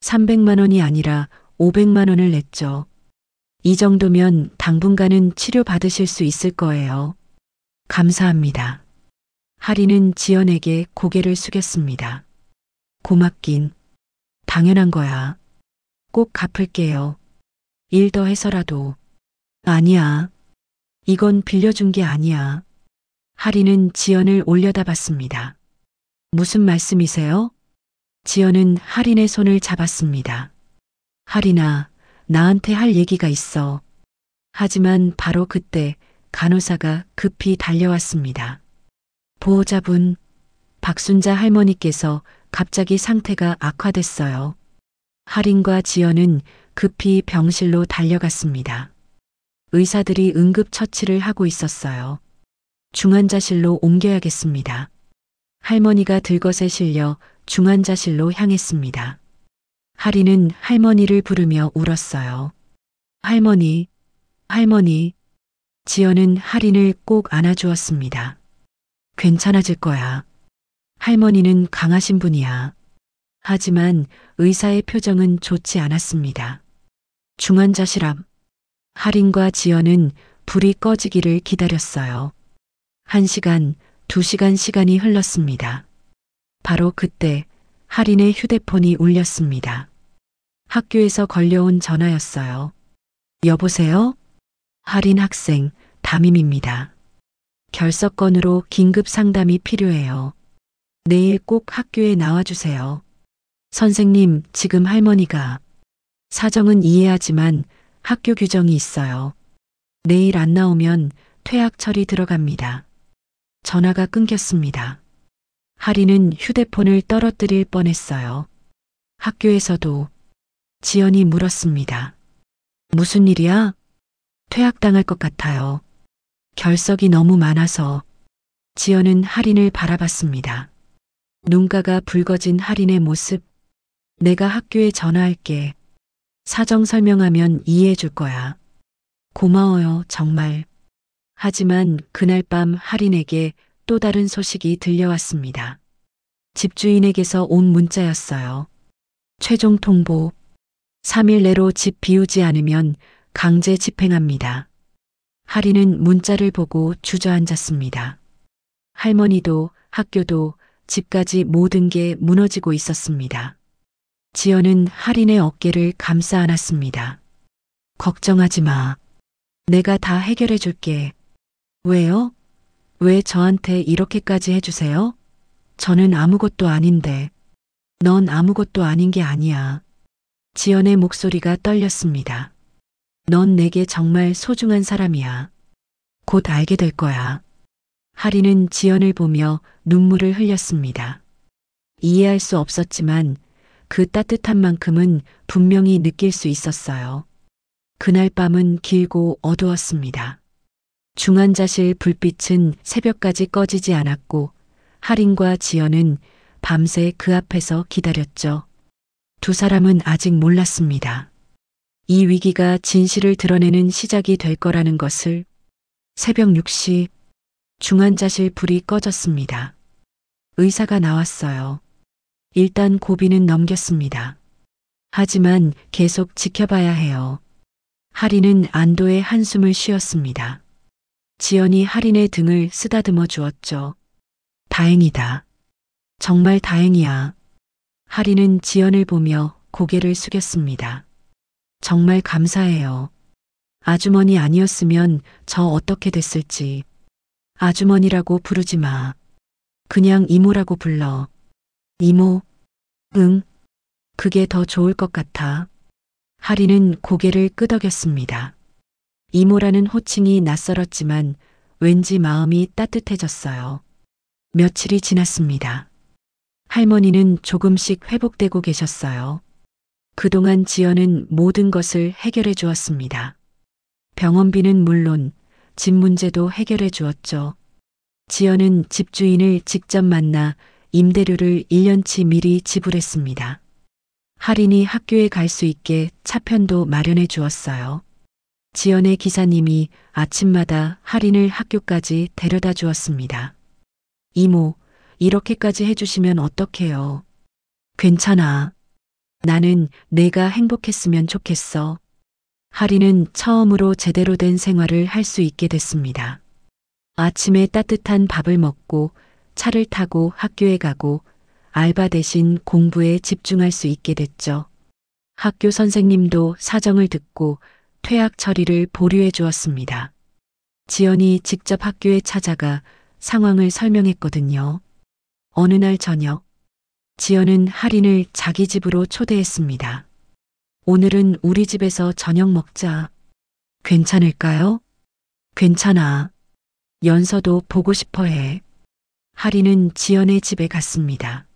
[SPEAKER 1] 300만 원이 아니라 500만 원을 냈죠. 이 정도면 당분간은 치료받으실 수 있을 거예요. 감사합니다. 할인은 지연에게 고개를 숙였습니다. 고맙긴. 당연한 거야. 꼭 갚을게요. 일 더 해서라도. 아니야. 이건 빌려준 게 아니야. 할인은 지연을 올려다봤습니다. 무슨 말씀이세요? 지연은 할인의 손을 잡았습니다. 할인아, 나한테 할 얘기가 있어. 하지만 바로 그때 간호사가 급히 달려왔습니다. 보호자분, 박순자 할머니께서 갑자기 상태가 악화됐어요. 할인과 지연은 급히 병실로 달려갔습니다. 의사들이 응급처치를 하고 있었어요. 중환자실로 옮겨야겠습니다. 할머니가 들것에 실려 중환자실로 향했습니다. 할인은 할머니를 부르며 울었어요. 할머니, 할머니. 지연은 할인을 꼭 안아주었습니다. 괜찮아질 거야. 할머니는 강하신 분이야. 하지만 의사의 표정은 좋지 않았습니다. 중환자실 앞. 할인과 지연은 불이 꺼지기를 기다렸어요. 1시간, 2시간 시간이 흘렀습니다. 바로 그때 할인의 휴대폰이 울렸습니다. 학교에서 걸려온 전화였어요. 여보세요? 할인 학생, 담임입니다. 결석건으로 긴급 상담이 필요해요. 내일 꼭 학교에 나와주세요. 선생님, 지금 할머니가. 사정은 이해하지만 학교 규정이 있어요. 내일 안 나오면 퇴학처리 들어갑니다. 전화가 끊겼습니다. 할인은 휴대폰을 떨어뜨릴 뻔했어요. 학교에서도. 지연이 물었습니다. 무슨 일이야? 퇴학당할 것 같아요. 결석이 너무 많아서. 지연은 할인을 바라봤습니다. 눈가가 붉어진 할인의 모습. 내가 학교에 전화할게. 사정 설명하면 이해해 줄 거야. 고마워요, 정말. 하지만 그날 밤 할인에게 또 다른 소식이 들려왔습니다. 집주인에게서 온 문자였어요. 최종 통보. 3일 내로 집 비우지 않으면 강제 집행합니다. 할인은 문자를 보고 주저앉았습니다. 할머니도 학교도 집까지 모든 게 무너지고 있었습니다. 지연은 할인의 어깨를 감싸 안았습니다. 걱정하지 마. 내가 다 해결해 줄게. 왜요? 왜 저한테 이렇게까지 해주세요? 저는 아무것도 아닌데. 넌 아무것도 아닌 게 아니야. 지연의 목소리가 떨렸습니다. 넌 내게 정말 소중한 사람이야. 곧 알게 될 거야. 할인은 지연을 보며 눈물을 흘렸습니다. 이해할 수 없었지만 그 따뜻한 만큼은 분명히 느낄 수 있었어요. 그날 밤은 길고 어두웠습니다. 중환자실 불빛은 새벽까지 꺼지지 않았고 할인과 지연은 밤새 그 앞에서 기다렸죠. 두 사람은 아직 몰랐습니다. 이 위기가 진실을 드러내는 시작이 될 거라는 것을. 새벽 6시 중환자실 불이 꺼졌습니다. 의사가 나왔어요. 일단 고비는 넘겼습니다. 하지만 계속 지켜봐야 해요. 할인은 안도의 한숨을 쉬었습니다. 지연이 할인의 등을 쓰다듬어 주었죠. 다행이다. 정말 다행이야. 할인은 지연을 보며 고개를 숙였습니다. 정말 감사해요. 아주머니 아니었으면 저 어떻게 됐을지. 아주머니라고 부르지 마. 그냥 이모라고 불러. 이모? 응. 그게 더 좋을 것 같아. 할인은 고개를 끄덕였습니다. 이모라는 호칭이 낯설었지만 왠지 마음이 따뜻해졌어요. 며칠이 지났습니다. 할머니는 조금씩 회복되고 계셨어요. 그동안 지연은 모든 것을 해결해 주었습니다. 병원비는 물론 집 문제도 해결해 주었죠. 지연은 집주인을 직접 만나 임대료를 1년치 미리 지불했습니다. 할인이 학교에 갈 수 있게 차편도 마련해 주었어요. 지연의 기사님이 아침마다 할인을 학교까지 데려다 주었습니다. 이모, 이렇게까지 해주시면 어떡해요? 괜찮아. 나는 내가 행복했으면 좋겠어. 할인은 처음으로 제대로 된 생활을 할 수 있게 됐습니다. 아침에 따뜻한 밥을 먹고 차를 타고 학교에 가고 알바 대신 공부에 집중할 수 있게 됐죠. 학교 선생님도 사정을 듣고 퇴학 처리를 보류해 주었습니다. 지연이 직접 학교에 찾아가 상황을 설명했거든요. 어느 날 저녁, 지연은 할인을 자기 집으로 초대했습니다. 오늘은 우리 집에서 저녁 먹자. 괜찮을까요? 괜찮아. 연서도 보고 싶어 해. 할인은 지연의 집에 갔습니다.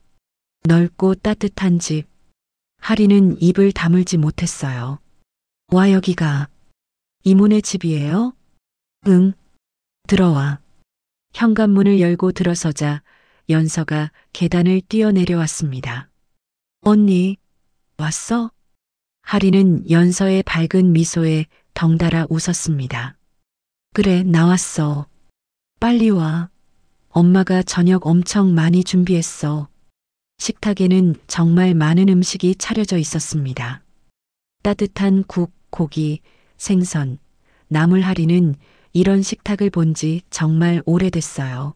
[SPEAKER 1] 넓고 따뜻한 집. 할인은 입을 다물지 못했어요. 와, 여기가 이모네 집이에요? 응. 들어와. 현관문을 열고 들어서자 연서가 계단을 뛰어내려왔습니다. 언니, 왔어? 할인은 연서의 밝은 미소에 덩달아 웃었습니다. 그래, 나왔어. 빨리 와. 엄마가 저녁 엄청 많이 준비했어. 식탁에는 정말 많은 음식이 차려져 있었습니다. 따뜻한 국, 고기, 생선, 나물. 할인은 이런 식탁을 본 지 정말 오래됐어요.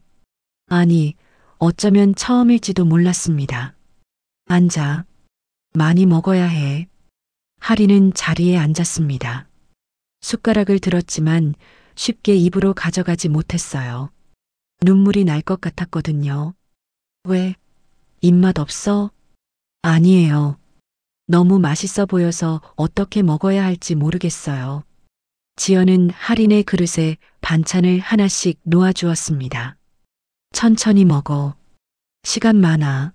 [SPEAKER 1] 아니, 어쩌면 처음일지도 몰랐습니다. 앉아. 많이 먹어야 해. 할인은 자리에 앉았습니다. 숟가락을 들었지만 쉽게 입으로 가져가지 못했어요. 눈물이 날 것 같았거든요. 왜? 입맛 없어? 아니에요. 너무 맛있어 보여서 어떻게 먹어야 할지 모르겠어요. 지연은 할인의 그릇에 반찬을 하나씩 놓아주었습니다. 천천히 먹어. 시간 많아.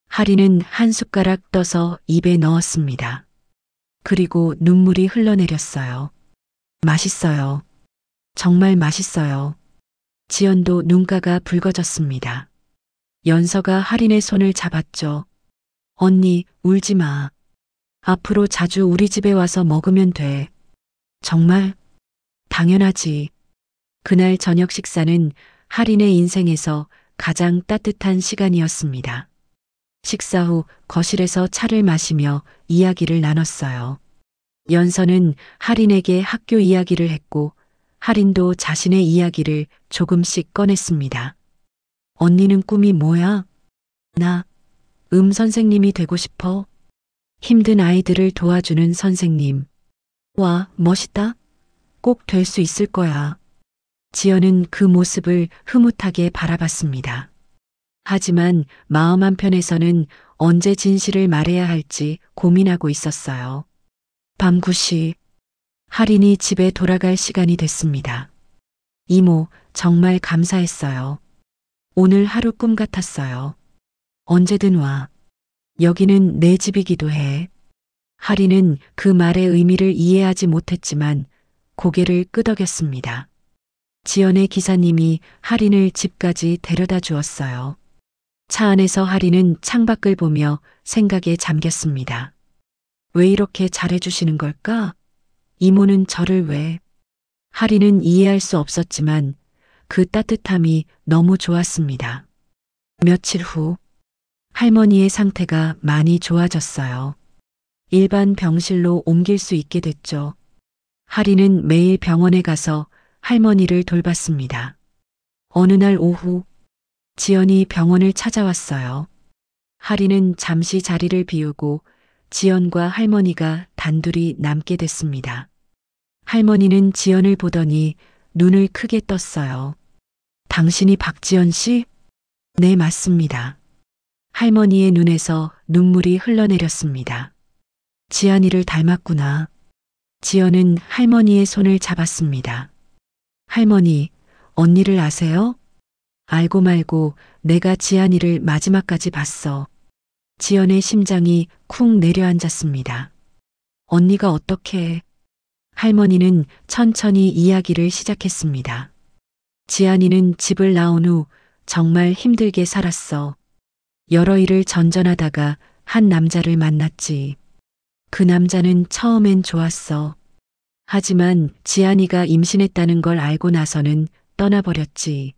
[SPEAKER 1] 할인은 한 숟가락 떠서 입에 넣었습니다. 그리고 눈물이 흘러내렸어요. 맛있어요. 정말 맛있어요. 지연도 눈가가 붉어졌습니다. 연서가 할인의 손을 잡았죠. 언니, 울지 마. 앞으로 자주 우리 집에 와서 먹으면 돼. 정말? 당연하지. 그날 저녁 식사는 할인의 인생에서 가장 따뜻한 시간이었습니다. 식사 후 거실에서 차를 마시며 이야기를 나눴어요. 연서는 할인에게 학교 이야기를 했고 할인도 자신의 이야기를 조금씩 꺼냈습니다. 언니는 꿈이 뭐야? 나 선생님이 되고 싶어. 힘든 아이들을 도와주는 선생님. 와, 멋있다. 꼭 될 수 있을 거야. 지연은 그 모습을 흐뭇하게 바라봤습니다. 하지만 마음 한편에서는 언제 진실을 말해야 할지 고민하고 있었어요. 밤 9시, 할인이 집에 돌아갈 시간이 됐습니다. 이모, 정말 감사했어요. 오늘 하루 꿈 같았어요. 언제든 와. 여기는 내 집이기도 해. 할인은 그 말의 의미를 이해하지 못했지만 고개를 끄덕였습니다. 지연의 기사님이 할인을 집까지 데려다 주었어요. 차 안에서 할인은 창밖을 보며 생각에 잠겼습니다. 왜 이렇게 잘해주시는 걸까? 이모는 저를 왜? 할인은 이해할 수 없었지만 그 따뜻함이 너무 좋았습니다. 며칠 후 할머니의 상태가 많이 좋아졌어요. 일반 병실로 옮길 수 있게 됐죠. 할인은 매일 병원에 가서 할머니를 돌봤습니다. 어느 날 오후 지연이 병원을 찾아왔어요. 할인은 잠시 자리를 비우고 지연과 할머니가 단둘이 남게 됐습니다. 할머니는 지연을 보더니 눈을 크게 떴어요. 당신이 박지연 씨? 네, 맞습니다. 할머니의 눈에서 눈물이 흘러내렸습니다. 지안이를 닮았구나. 지연은 할머니의 손을 잡았습니다. 할머니, 언니를 아세요? 알고 말고 내가 지안이를 마지막까지 봤어. 지연의 심장이 쿵 내려앉았습니다. 언니가 어떻게? 할머니는 천천히 이야기를 시작했습니다. 지안이는 집을 나온 후 정말 힘들게 살았어. 여러 일을 전전하다가 한 남자를 만났지. 그 남자는 처음엔 좋았어. 하지만 지안이가 임신했다는 걸 알고 나서는 떠나버렸지.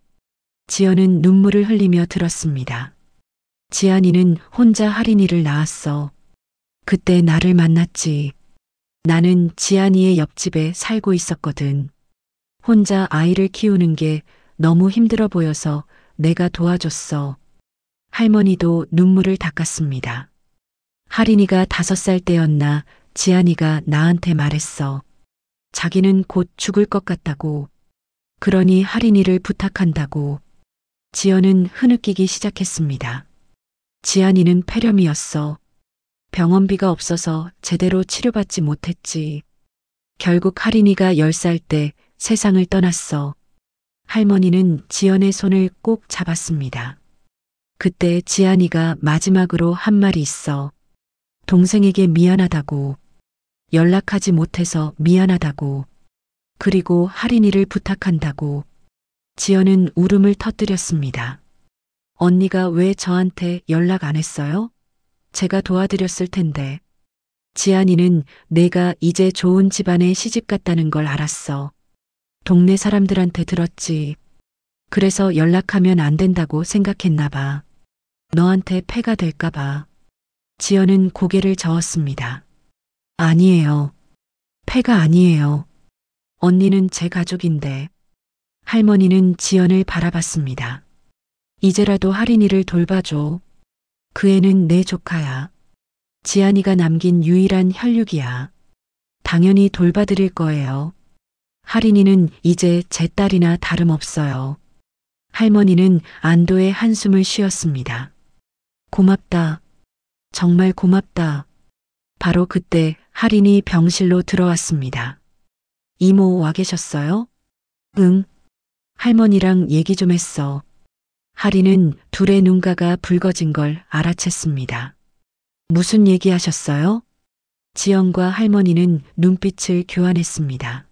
[SPEAKER 1] 지연은 눈물을 흘리며 들었습니다. 지안이는 혼자 할인이를 낳았어. 그때 나를 만났지. 나는 지안이의 옆집에 살고 있었거든. 혼자 아이를 키우는 게 너무 힘들어 보여서 내가 도와줬어. 할머니도 눈물을 닦았습니다. 할인이가 5살 때였나 지안이가 나한테 말했어. 자기는 곧 죽을 것 같다고. 그러니 할인이를 부탁한다고. 지연은 흐느끼기 시작했습니다. 지안이는 폐렴이었어. 병원비가 없어서 제대로 치료받지 못했지. 결국 할인이가 10살 때 세상을 떠났어. 할머니는 지연의 손을 꼭 잡았습니다. 그때 지안이가 마지막으로 한 말이 있어. 동생에게 미안하다고. 연락하지 못해서 미안하다고. 그리고 할인이를 부탁한다고. 지연은 울음을 터뜨렸습니다. 언니가 왜 저한테 연락 안 했어요? 제가 도와드렸을 텐데. 지안이는 내가 이제 좋은 집안에 시집 갔다는 걸 알았어. 동네 사람들한테 들었지. 그래서 연락하면 안 된다고 생각했나 봐. 너한테 폐가 될까 봐. 지연은 고개를 저었습니다. 아니에요. 폐가 아니에요. 언니는 제 가족인데. 할머니는 지연을 바라봤습니다. 이제라도 할인이를 돌봐줘. 그 애는 내 조카야. 지안이가 남긴 유일한 혈육이야. 당연히 돌봐드릴 거예요. 할인이는 이제 제 딸이나 다름없어요. 할머니는 안도의 한숨을 쉬었습니다. 고맙다. 정말 고맙다. 바로 그때 할인이 병실로 들어왔습니다. 이모 와 계셨어요? 응. 할머니랑 얘기 좀 했어. 할인은 둘의 눈가가 붉어진 걸 알아챘습니다. 무슨 얘기하셨어요? 지연과 할머니는 눈빛을 교환했습니다.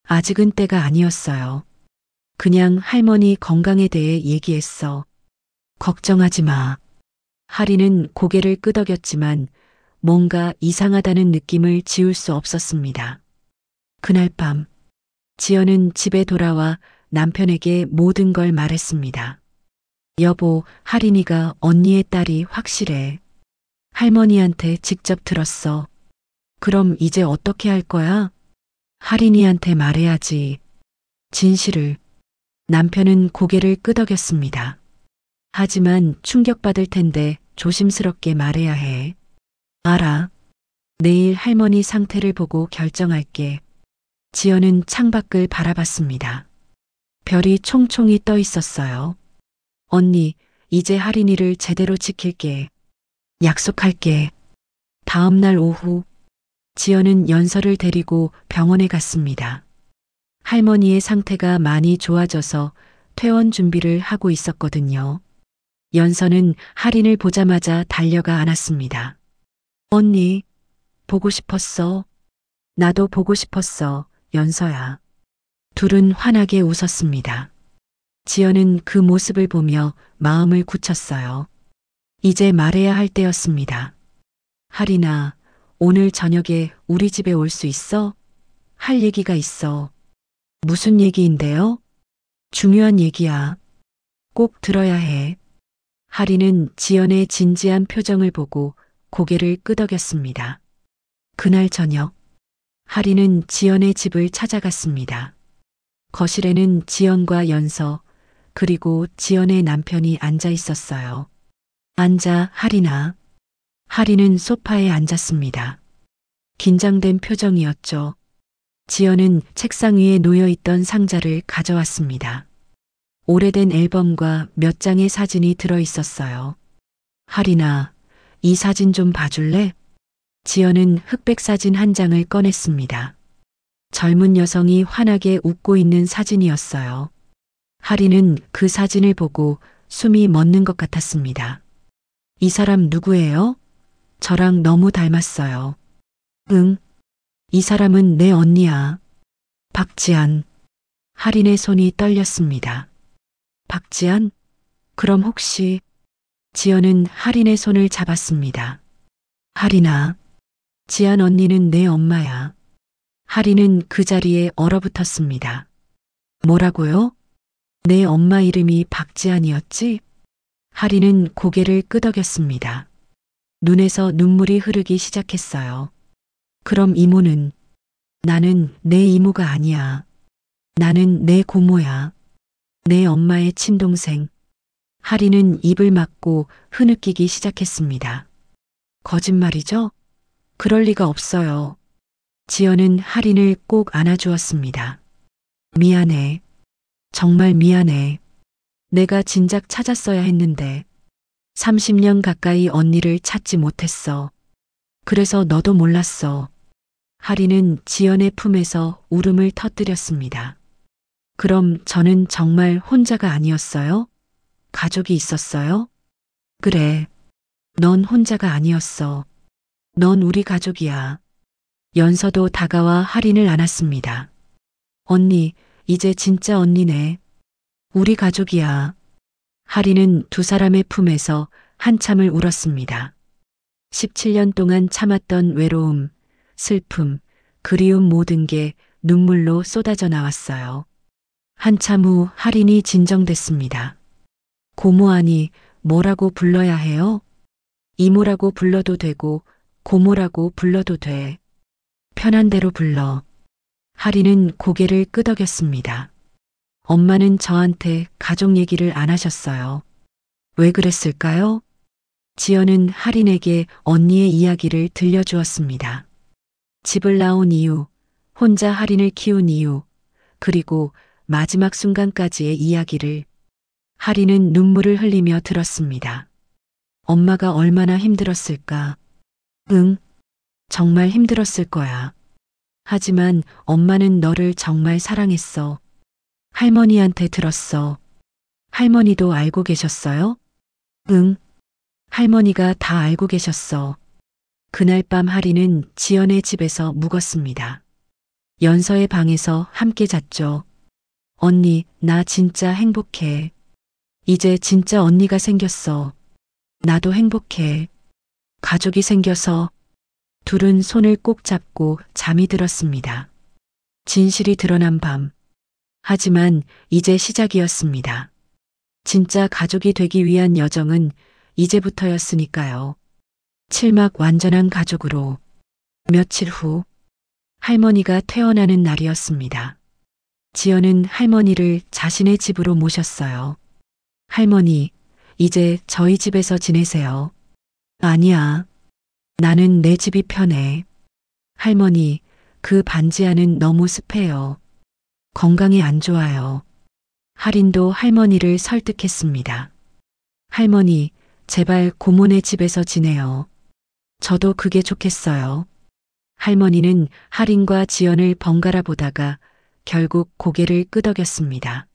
[SPEAKER 1] 아직은 때가 아니었어요. 그냥 할머니 건강에 대해 얘기했어. 걱정하지 마. 하리는 고개를 끄덕였지만 뭔가 이상하다는 느낌을 지울 수 없었습니다. 그날 밤, 지연은 집에 돌아와 남편에게 모든 걸 말했습니다. 여보, 하린이가 언니의 딸이 확실해. 할머니한테 직접 들었어. 그럼 이제 어떻게 할 거야? 하린이한테 말해야지. 진실을. 남편은 고개를 끄덕였습니다. 하지만 충격받을 텐데 조심스럽게 말해야 해. 알아. 내일 할머니 상태를 보고 결정할게. 지연은 창밖을 바라봤습니다. 별이 총총히 떠 있었어요. 언니, 이제 하린이를 제대로 지킬게. 약속할게. 다음 날 오후, 지연은 연서를 데리고 병원에 갔습니다. 할머니의 상태가 많이 좋아져서 퇴원 준비를 하고 있었거든요. 연서는 하린을 보자마자 달려가 안았습니다. 언니, 보고 싶었어. 나도 보고 싶었어, 연서야. 둘은 환하게 웃었습니다. 지연은 그 모습을 보며 마음을 굳혔어요. 이제 말해야 할 때였습니다. 하린아, 오늘 저녁에 우리 집에 올 수 있어? 할 얘기가 있어. 무슨 얘기인데요? 중요한 얘기야. 꼭 들어야 해. 하린은 지연의 진지한 표정을 보고 고개를 끄덕였습니다. 그날 저녁, 하린은 지연의 집을 찾아갔습니다. 거실에는 지연과 연서, 그리고 지연의 남편이 앉아 있었어요. 앉아, 하린아. 하린은 소파에 앉았습니다. 긴장된 표정이었죠. 지연은 책상 위에 놓여있던 상자를 가져왔습니다. 오래된 앨범과 몇 장의 사진이 들어 있었어요. 하린아, 이 사진 좀 봐줄래? 지연은 흑백 사진 한 장을 꺼냈습니다. 젊은 여성이 환하게 웃고 있는 사진이었어요. 하린은 그 사진을 보고 숨이 멎는 것 같았습니다. 이 사람 누구예요? 저랑 너무 닮았어요. 응. 이 사람은 내 언니야. 박지안. 하린의 손이 떨렸습니다. 박지안? 그럼 혹시... 지연은 하린의 손을 잡았습니다. 하린아, 지안 언니는 내 엄마야. 하린은 그 자리에 얼어붙었습니다. 뭐라고요? 내 엄마 이름이 박지안이었지? 하린은 고개를 끄덕였습니다. 눈에서 눈물이 흐르기 시작했어요. 그럼 이모는? 나는 내 이모가 아니야. 나는 내 고모야. 내 엄마의 친동생. 하린은 입을 막고 흐느끼기 시작했습니다. 거짓말이죠? 그럴 리가 없어요. 지연은 하린을 꼭 안아주었습니다. 미안해. 정말 미안해. 내가 진작 찾았어야 했는데 30년 가까이 언니를 찾지 못했어. 그래서 너도 몰랐어. 하린은 지연의 품에서 울음을 터뜨렸습니다. 그럼 저는 정말 혼자가 아니었어요? 가족이 있었어요? 그래. 넌 혼자가 아니었어. 넌 우리 가족이야. 연서도 다가와 하린을 안았습니다. 언니, 이제 진짜 언니네. 우리 가족이야. 하린은 두 사람의 품에서 한참을 울었습니다. 17년 동안 참았던 외로움, 슬픔, 그리움 모든 게 눈물로 쏟아져 나왔어요. 한참 후 하린이 진정됐습니다. 고모하니 뭐라고 불러야 해요? 이모라고 불러도 되고 고모라고 불러도 돼. 편한 대로 불러. 하린은 고개를 끄덕였습니다. 엄마는 저한테 가족 얘기를 안 하셨어요. 왜 그랬을까요? 지연은 하린에게 언니의 이야기를 들려주었습니다. 집을 나온 이유, 혼자 하린을 키운 이유, 그리고 마지막 순간까지의 이야기를 하린은 눈물을 흘리며 들었습니다. 엄마가 얼마나 힘들었을까? 응, 정말 힘들었을 거야. 하지만 엄마는 너를 정말 사랑했어. 할머니한테 들었어. 할머니도 알고 계셨어요? 응, 할머니가 다 알고 계셨어. 그날 밤 하리는 지연의 집에서 묵었습니다. 연서의 방에서 함께 잤죠. 언니, 나 진짜 행복해. 이제 진짜 언니가 생겼어. 나도 행복해. 가족이 생겨서. 둘은 손을 꼭 잡고 잠이 들었습니다. 진실이 드러난 밤. 하지만 이제 시작이었습니다. 진짜 가족이 되기 위한 여정은 이제부터였으니까요. 7막 완전한 가족으로. 며칠 후 할머니가 퇴원하는 날이었습니다. 지연은 할머니를 자신의 집으로 모셨어요. 할머니, 이제 저희 집에서 지내세요. 아니야. 나는 내 집이 편해. 할머니, 그 반지 안은 너무 습해요. 건강에 안 좋아요. 할인도 할머니를 설득했습니다. 할머니, 제발 고모네 집에서 지내요. 저도 그게 좋겠어요. 할머니는 할인과 지연을 번갈아 보다가 결국 고개를 끄덕였습니다.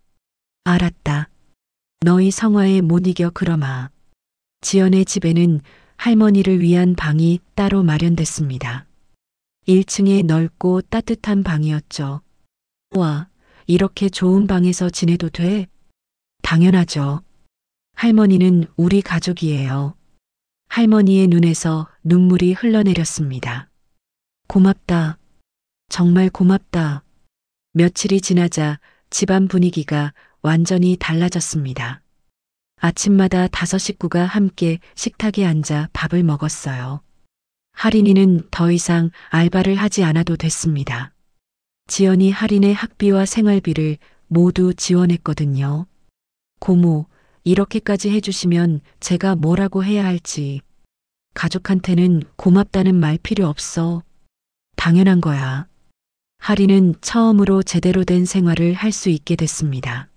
[SPEAKER 1] 알았다. 너희 성화에 못 이겨 그러마. 지연의 집에는 할머니를 위한 방이 따로 마련됐습니다. 1층에 넓고 따뜻한 방이었죠. 와, 이렇게 좋은 방에서 지내도 돼? 당연하죠. 할머니는 우리 가족이에요. 할머니의 눈에서 눈물이 흘러내렸습니다. 고맙다. 정말 고맙다. 며칠이 지나자 집안 분위기가 완전히 달라졌습니다. 아침마다 5식구가 함께 식탁에 앉아 밥을 먹었어요. 할인이는 더 이상 알바를 하지 않아도 됐습니다. 지연이 할인의 학비와 생활비를 모두 지원했거든요. 고모, 이렇게까지 해주시면 제가 뭐라고 해야 할지. 가족한테는 고맙다는 말 필요 없어. 당연한 거야. 할인은 처음으로 제대로 된 생활을 할 수 있게 됐습니다.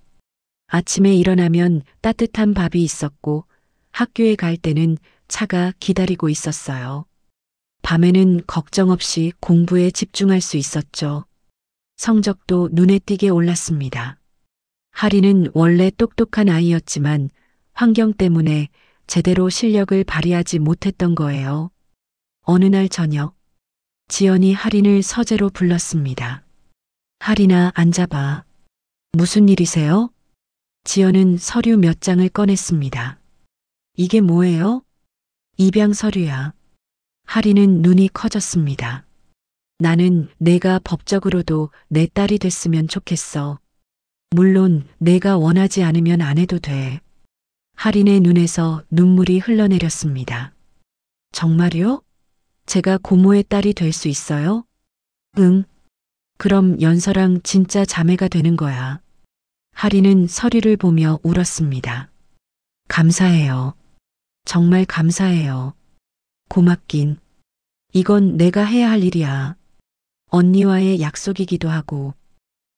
[SPEAKER 1] 아침에 일어나면 따뜻한 밥이 있었고 학교에 갈 때는 차가 기다리고 있었어요. 밤에는 걱정 없이 공부에 집중할 수 있었죠. 성적도 눈에 띄게 올랐습니다. 할인은 원래 똑똑한 아이였지만 환경 때문에 제대로 실력을 발휘하지 못했던 거예요. 어느 날 저녁, 지연이 할인을 서재로 불렀습니다. 할인아, 앉아봐. 무슨 일이세요? 지연은 서류 몇 장을 꺼냈습니다. 이게 뭐예요? 입양 서류야. 할인은 눈이 커졌습니다. 나는 내가 법적으로도 내 딸이 됐으면 좋겠어. 물론 내가 원하지 않으면 안 해도 돼. 할인의 눈에서 눈물이 흘러내렸습니다. 정말요? 제가 고모의 딸이 될 수 있어요? 응. 그럼 연서랑 진짜 자매가 되는 거야. 할인은 서류를 보며 울었습니다. 감사해요. 정말 감사해요. 고맙긴. 이건 내가 해야 할 일이야. 언니와의 약속이기도 하고.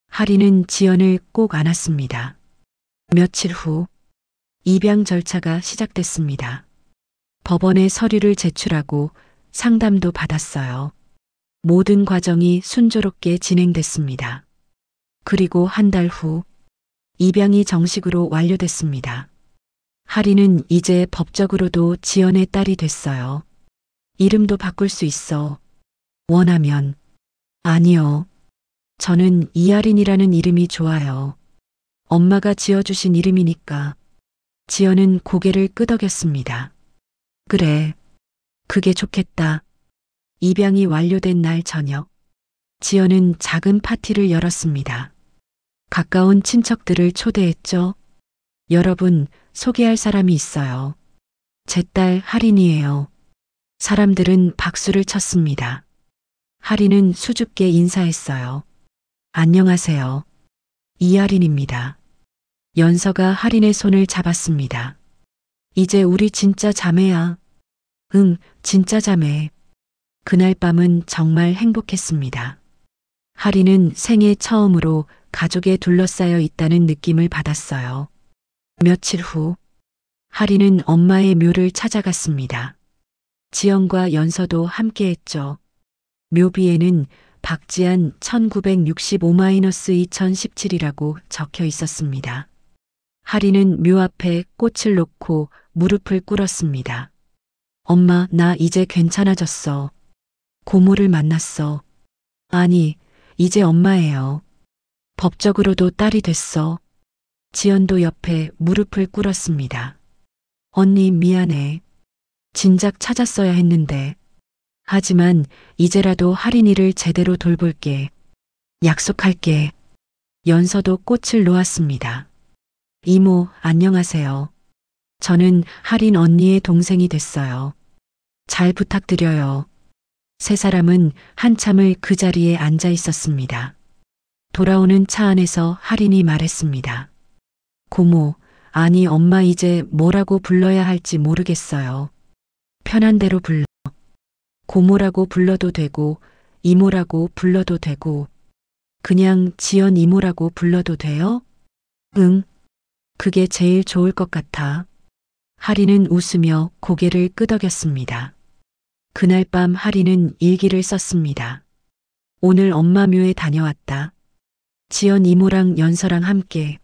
[SPEAKER 1] 할인은 지연을 꼭 안았습니다. 며칠 후 입양 절차가 시작됐습니다. 법원에 서류를 제출하고 상담도 받았어요. 모든 과정이 순조롭게 진행됐습니다. 그리고 한 달 후 입양이 정식으로 완료됐습니다. 할인은 이제 법적으로도 지연의 딸이 됐어요. 이름도 바꿀 수 있어. 원하면. 아니요. 저는 이하린이라는 이름이 좋아요. 엄마가 지어주신 이름이니까. 지연은 고개를 끄덕였습니다. 그래. 그게 좋겠다. 입양이 완료된 날 저녁, 지연은 작은 파티를 열었습니다. 가까운 친척들을 초대했죠. 여러분, 소개할 사람이 있어요. 제 딸 할인이에요. 사람들은 박수를 쳤습니다. 할인은 수줍게 인사했어요. 안녕하세요. 이할인입니다. 연서가 할인의 손을 잡았습니다. 이제 우리 진짜 자매야. 응, 진짜 자매. 그날 밤은 정말 행복했습니다. 할인은 생애 처음으로 가족에 둘러싸여 있다는 느낌을 받았어요. 며칠 후, 할인은 엄마의 묘를 찾아갔습니다. 지연과 연서도 함께했죠. 묘비에는 박지한 1965-2017이라고 적혀 있었습니다. 할인은 묘 앞에 꽃을 놓고 무릎을 꿇었습니다. 엄마, 나 이제 괜찮아졌어. 고모를 만났어. 아니, 이제 엄마예요. 법적으로도 딸이 됐어. 지연도 옆에 무릎을 꿇었습니다. 언니 미안해. 진작 찾았어야 했는데. 하지만 이제라도 할인이를 제대로 돌볼게. 약속할게. 연서도 꽃을 놓았습니다. 이모, 안녕하세요. 저는 할인 언니의 동생이 됐어요. 잘 부탁드려요. 세 사람은 한참을 그 자리에 앉아 있었습니다. 돌아오는 차 안에서 할인이 말했습니다. 고모, 아니 엄마 이제 뭐라고 불러야 할지 모르겠어요. 편한 대로 불러. 고모라고 불러도 되고, 이모라고 불러도 되고, 그냥 지연 이모라고 불러도 돼요? 응. 그게 제일 좋을 것 같아. 하리는 웃으며 고개를 끄덕였습니다. 그날 밤 하리는 일기를 썼습니다. 오늘 엄마 묘에 다녀왔다. 지연 이모랑 연서랑 함께.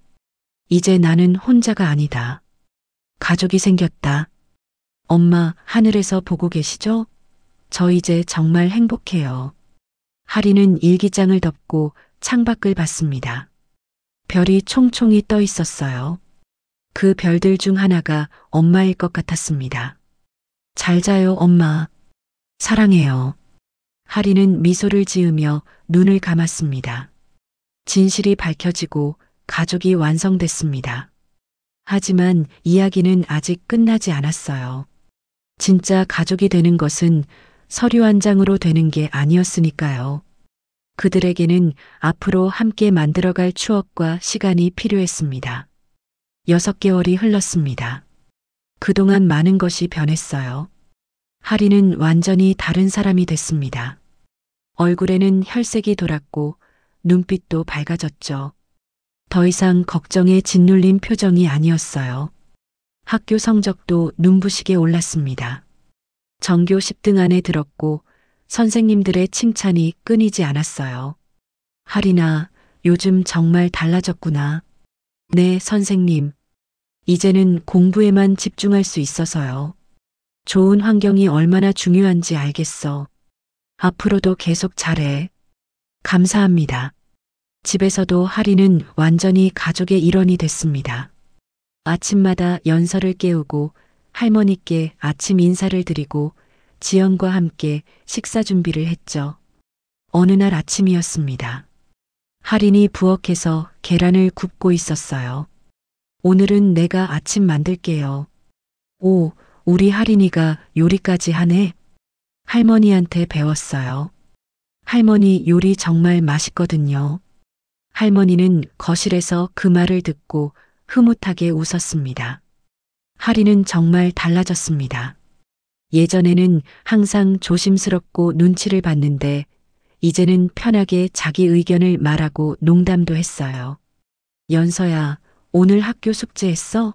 [SPEAKER 1] 이제 나는 혼자가 아니다. 가족이 생겼다. 엄마, 하늘에서 보고 계시죠? 저 이제 정말 행복해요. 하리는 일기장을 덮고 창밖을 봤습니다. 별이 총총히 떠 있었어요. 그 별들 중 하나가 엄마일 것 같았습니다. 잘 자요, 엄마. 사랑해요. 하리는 미소를 지으며 눈을 감았습니다. 진실이 밝혀지고 가족이 완성됐습니다. 하지만 이야기는 아직 끝나지 않았어요. 진짜 가족이 되는 것은 서류 한 장으로 되는 게 아니었으니까요. 그들에게는 앞으로 함께 만들어갈 추억과 시간이 필요했습니다. 6개월이 흘렀습니다. 그동안 많은 것이 변했어요. 하리는 완전히 다른 사람이 됐습니다. 얼굴에는 혈색이 돌았고 눈빛도 밝아졌죠. 더 이상 걱정에 짓눌린 표정이 아니었어요. 학교 성적도 눈부시게 올랐습니다. 전교 10등 안에 들었고 선생님들의 칭찬이 끊이지 않았어요. 하리나, 요즘 정말 달라졌구나. 네, 선생님. 이제는 공부에만 집중할 수 있어서요. 좋은 환경이 얼마나 중요한지 알겠어. 앞으로도 계속 잘해. 감사합니다. 집에서도 하리는 완전히 가족의 일원이 됐습니다. 아침마다 연서를 깨우고 할머니께 아침 인사를 드리고 지연과 함께 식사 준비를 했죠. 어느 날 아침이었습니다. 할인이 부엌에서 계란을 굽고 있었어요. 오늘은 내가 아침 만들게요. 오, 우리 할인이가 요리까지 하네. 할머니한테 배웠어요. 할머니 요리 정말 맛있거든요. 할머니는 거실에서 그 말을 듣고 흐뭇하게 웃었습니다. 하리는 정말 달라졌습니다. 예전에는 항상 조심스럽고 눈치를 봤는데 이제는 편하게 자기 의견을 말하고 농담도 했어요. 연서야, 오늘 학교 숙제했어?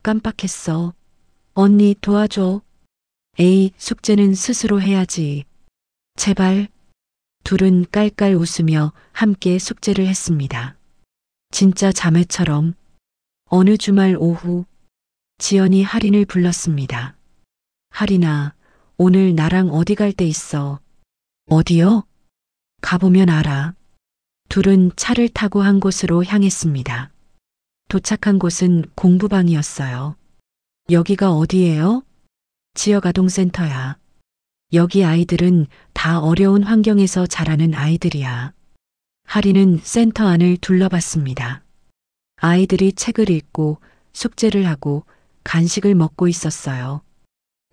[SPEAKER 1] 깜빡했어. 언니 도와줘. 에이, 숙제는 스스로 해야지. 제발. 둘은 깔깔 웃으며 함께 숙제를 했습니다. 진짜 자매처럼. 어느 주말 오후 지연이 할인을 불렀습니다. 할인아, 오늘 나랑 어디 갈 데 있어? 어디요? 가보면 알아. 둘은 차를 타고 한 곳으로 향했습니다. 도착한 곳은 공부방이었어요. 여기가 어디예요? 지역아동센터야. 여기 아이들은 다 어려운 환경에서 자라는 아이들이야. 할인은 센터 안을 둘러봤습니다. 아이들이 책을 읽고 숙제를 하고 간식을 먹고 있었어요.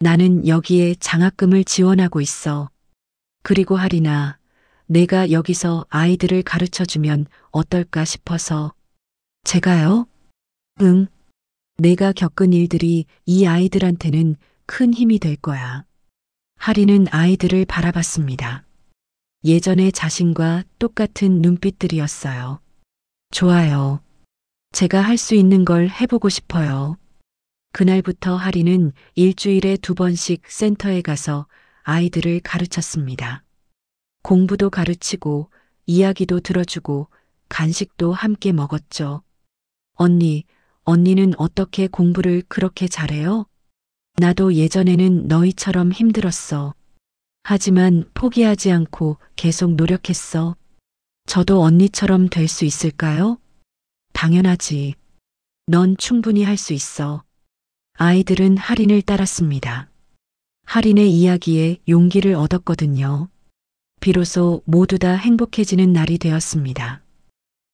[SPEAKER 1] 나는 여기에 장학금을 지원하고 있어. 그리고 할인아, 내가 여기서 아이들을 가르쳐주면 어떨까 싶어서. 제가요? 응. 내가 겪은 일들이 이 아이들한테는 큰 힘이 될 거야. 할인은 아이들을 바라봤습니다. 예전의 자신과 똑같은 눈빛들이었어요. 좋아요. 제가 할 수 있는 걸 해보고 싶어요. 그날부터 할인은 일주일에 2번씩 센터에 가서 아이들을 가르쳤습니다. 공부도 가르치고 이야기도 들어주고 간식도 함께 먹었죠. 언니는 어떻게 공부를 그렇게 잘해요? 나도 예전에는 너희처럼 힘들었어. 하지만 포기하지 않고 계속 노력했어. 저도 언니처럼 될 수 있을까요? 당연하지. 넌 충분히 할 수 있어. 아이들은 할인을 따랐습니다. 할인의 이야기에 용기를 얻었거든요. 비로소 모두 다 행복해지는 날이 되었습니다.